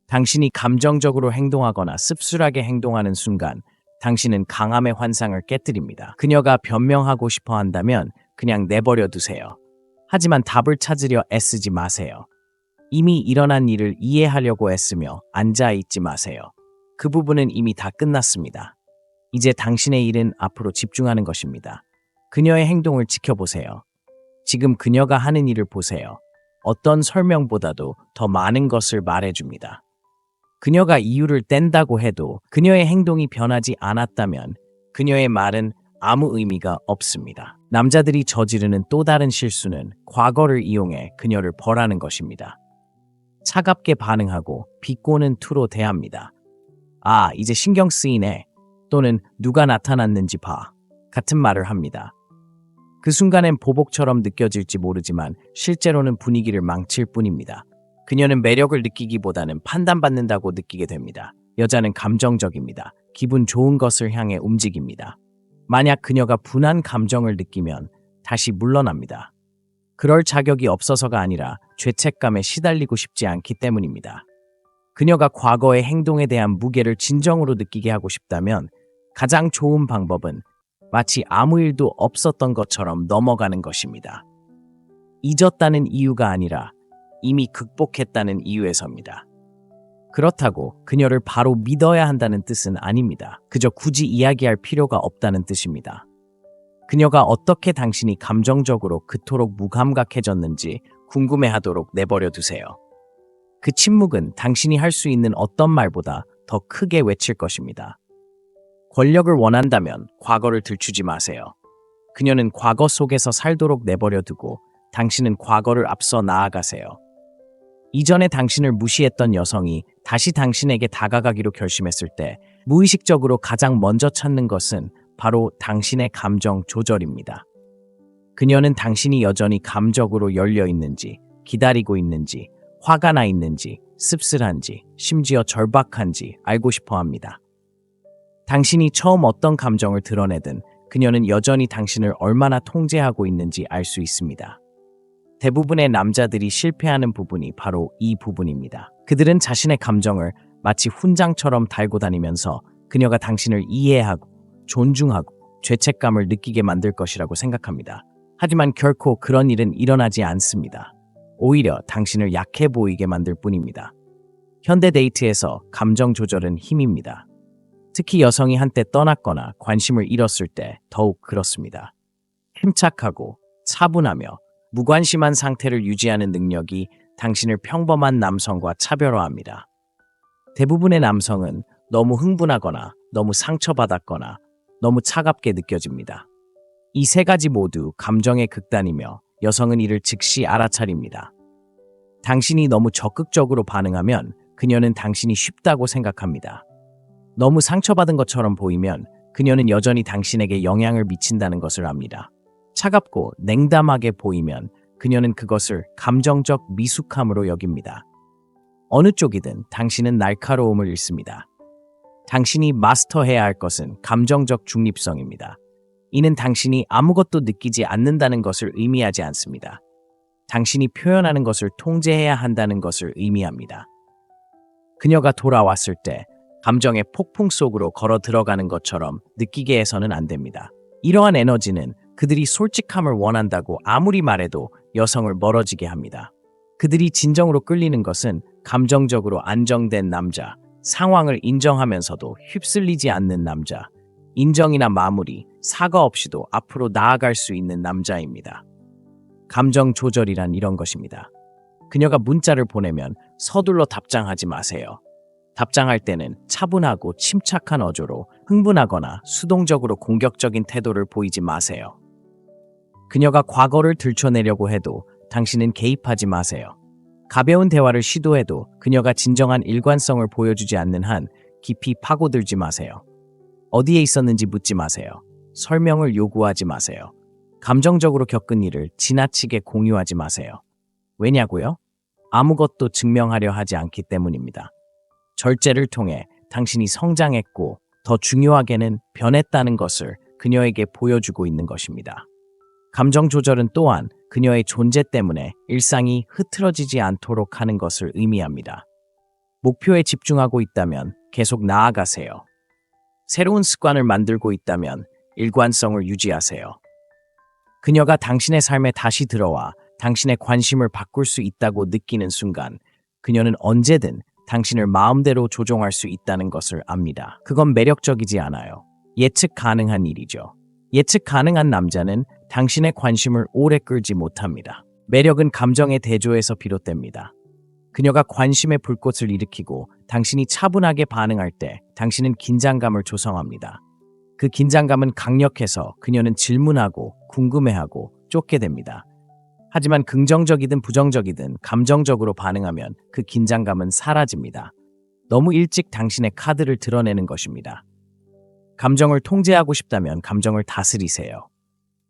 당신이 감정적으로 행동하거나 씁쓸하게 행동하는 순간 당신은 강함의 환상을 깨뜨립니다. 그녀가 변명하고 싶어 한다면 그냥 내버려 두세요. 하지만 답을 찾으려 애쓰지 마세요. 이미 일어난 일을 이해하려고 애쓰며 앉아있지 마세요. 그 부분은 이미 다 끝났습니다. 이제 당신의 일은 앞으로 집중하는 것입니다. 그녀의 행동을 지켜보세요. 지금 그녀가 하는 일을 보세요. 어떤 설명보다도 더 많은 것을 말해줍니다. 그녀가 이유를 뗀다고 해도 그녀의 행동이 변하지 않았다면 그녀의 말은 아무 의미가 없습니다. 남자들이 저지르는 또 다른 실수는 과거를 이용해 그녀를 벌하는 것입니다. 차갑게 반응하고 비꼬는 투로 대합니다. 아, 이제 신경 쓰이네. 또는 누가 나타났는지 봐. 같은 말을 합니다. 그 순간엔 보복처럼 느껴질지 모르지만 실제로는 분위기를 망칠 뿐입니다. 그녀는 매력을 느끼기보다는 판단받는다고 느끼게 됩니다. 여자는 감정적입니다. 기분 좋은 것을 향해 움직입니다. 만약 그녀가 분한 감정을 느끼면 다시 물러납니다. 그럴 자격이 없어서가 아니라 죄책감에 시달리고 싶지 않기 때문입니다. 그녀가 과거의 행동에 대한 무게를 진정으로 느끼게 하고 싶다면 가장 좋은 방법은 마치 아무 일도 없었던 것처럼 넘어가는 것입니다. 잊었다는 이유가 아니라 이미 극복했다는 이유에서입니다. 그렇다고 그녀를 바로 믿어야 한다는 뜻은 아닙니다. 그저 굳이 이야기할 필요가 없다는 뜻입니다. 그녀가 어떻게 당신이 감정적으로 그토록 무감각해졌는지 궁금해하도록 내버려 두세요. 그 침묵은 당신이 할 수 있는 어떤 말보다 더 크게 외칠 것입니다. 권력을 원한다면 과거를 들추지 마세요. 그녀는 과거 속에서 살도록 내버려 두고 당신은 과거를 앞서 나아가세요. 이전에 당신을 무시했던 여성이 다시 당신에게 다가가기로 결심했을 때 무의식적으로 가장 먼저 찾는 것은 바로 당신의 감정 조절입니다. 그녀는 당신이 여전히 감적으로 열려 있는지, 기다리고 있는지, 화가 나 있는지, 씁쓸한지, 심지어 절박한지 알고 싶어 합니다. 당신이 처음 어떤 감정을 드러내든 그녀는 여전히 당신을 얼마나 통제하고 있는지 알 수 있습니다. 대부분의 남자들이 실패하는 부분이 바로 이 부분입니다. 그들은 자신의 감정을 마치 훈장처럼 달고 다니면서 그녀가 당신을 이해하고 존중하고 죄책감을 느끼게 만들 것이라고 생각합니다. 하지만 결코 그런 일은 일어나지 않습니다. 오히려 당신을 약해 보이게 만들 뿐입니다. 현대 데이트에서 감정 조절은 힘입니다. 특히 여성이 한때 떠났거나 관심을 잃었을 때 더욱 그렇습니다. 침착하고 차분하며 무관심한 상태를 유지하는 능력이 당신을 평범한 남성과 차별화합니다. 대부분의 남성은 너무 흥분하거나 너무 상처받았거나 너무 차갑게 느껴집니다. 이 세 가지 모두 감정의 극단이며 여성은 이를 즉시 알아차립니다. 당신이 너무 적극적으로 반응하면 그녀는 당신이 쉽다고 생각합니다. 너무 상처받은 것처럼 보이면 그녀는 여전히 당신에게 영향을 미친다는 것을 압니다. 차갑고 냉담하게 보이면 그녀는 그것을 감정적 미숙함으로 여깁니다. 어느 쪽이든 당신은 날카로움을 잃습니다. 당신이 마스터해야 할 것은 감정적 중립성입니다. 이는 당신이 아무것도 느끼지 않는다는 것을 의미하지 않습니다. 당신이 표현하는 것을 통제해야 한다는 것을 의미합니다. 그녀가 돌아왔을 때 감정의 폭풍 속으로 걸어 들어가는 것처럼 느끼게 해서는 안 됩니다. 이러한 에너지는 그들이 솔직함을 원한다고 아무리 말해도 여성을 멀어지게 합니다. 그들이 진정으로 끌리는 것은 감정적으로 안정된 남자, 상황을 인정하면서도 휩쓸리지 않는 남자, 인정이나 마무리, 사과 없이도 앞으로 나아갈 수 있는 남자입니다. 감정 조절이란 이런 것입니다. 그녀가 문자를 보내면 서둘러 답장하지 마세요. 답장할 때는 차분하고 침착한 어조로 흥분하거나 수동적으로 공격적인 태도를 보이지 마세요. 그녀가 과거를 들춰내려고 해도 당신은 개입하지 마세요. 가벼운 대화를 시도해도 그녀가 진정한 일관성을 보여주지 않는 한 깊이 파고들지 마세요. 어디에 있었는지 묻지 마세요. 설명을 요구하지 마세요. 감정적으로 겪은 일을 지나치게 공유하지 마세요. 왜냐고요? 아무것도 증명하려 하지 않기 때문입니다. 절제를 통해 당신이 성장했고 더 중요하게는 변했다는 것을 그녀에게 보여주고 있는 것입니다. 감정 조절은 또한 그녀의 존재 때문에 일상이 흐트러지지 않도록 하는 것을 의미합니다. 목표에 집중하고 있다면 계속 나아가세요. 새로운 습관을 만들고 있다면 일관성을 유지하세요. 그녀가 당신의 삶에 다시 들어와 당신의 관심을 바꿀 수 있다고 느끼는 순간 그녀는 언제든 당신을 마음대로 조종할 수 있다는 것을 압니다. 그건 매력적이지 않아요. 예측 가능한 일이죠. 예측 가능한 남자는 당신의 관심을 오래 끌지 못합니다. 매력은 감정의 대조에서 비롯됩니다. 그녀가 관심의 불꽃을 일으키고 당신이 차분하게 반응할 때 당신은 긴장감을 조성합니다. 그 긴장감은 강력해서 그녀는 질문하고 궁금해하고 쫓게 됩니다. 하지만 긍정적이든 부정적이든 감정적으로 반응하면 그 긴장감은 사라집니다. 너무 일찍 당신의 카드를 드러내는 것입니다. 감정을 통제하고 싶다면 감정을 다스리세요.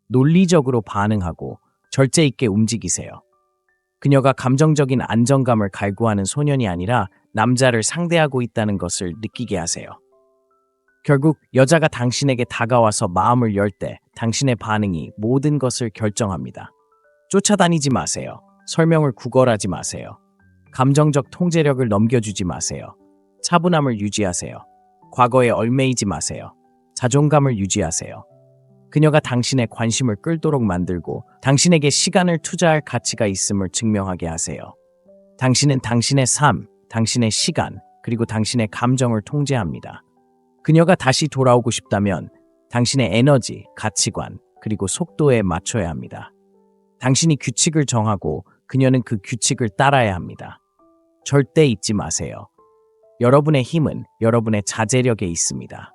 논리적으로 반응하고 절제 있게 움직이세요. 그녀가 감정적인 안정감을 갈구하는 소년이 아니라 남자를 상대하고 있다는 것을 느끼게 하세요. 결국 여자가 당신에게 다가와서 마음을 열 때 당신의 반응이 모든 것을 결정합니다. 쫓아다니지 마세요. 설명을 구걸하지 마세요. 감정적 통제력을 넘겨주지 마세요. 차분함을 유지하세요. 과거에 얽매이지 마세요. 자존감을 유지하세요. 그녀가 당신의 관심을 끌도록 만들고 당신에게 시간을 투자할 가치가 있음을 증명하게 하세요. 당신은 당신의 삶, 당신의 시간, 그리고 당신의 감정을 통제합니다. 그녀가 다시 돌아오고 싶다면 당신의 에너지, 가치관, 그리고 속도에 맞춰야 합니다. 당신이 규칙을 정하고 그녀는 그 규칙을 따라야 합니다. 절대 잊지 마세요. 여러분의 힘은 여러분의 자제력에 있습니다.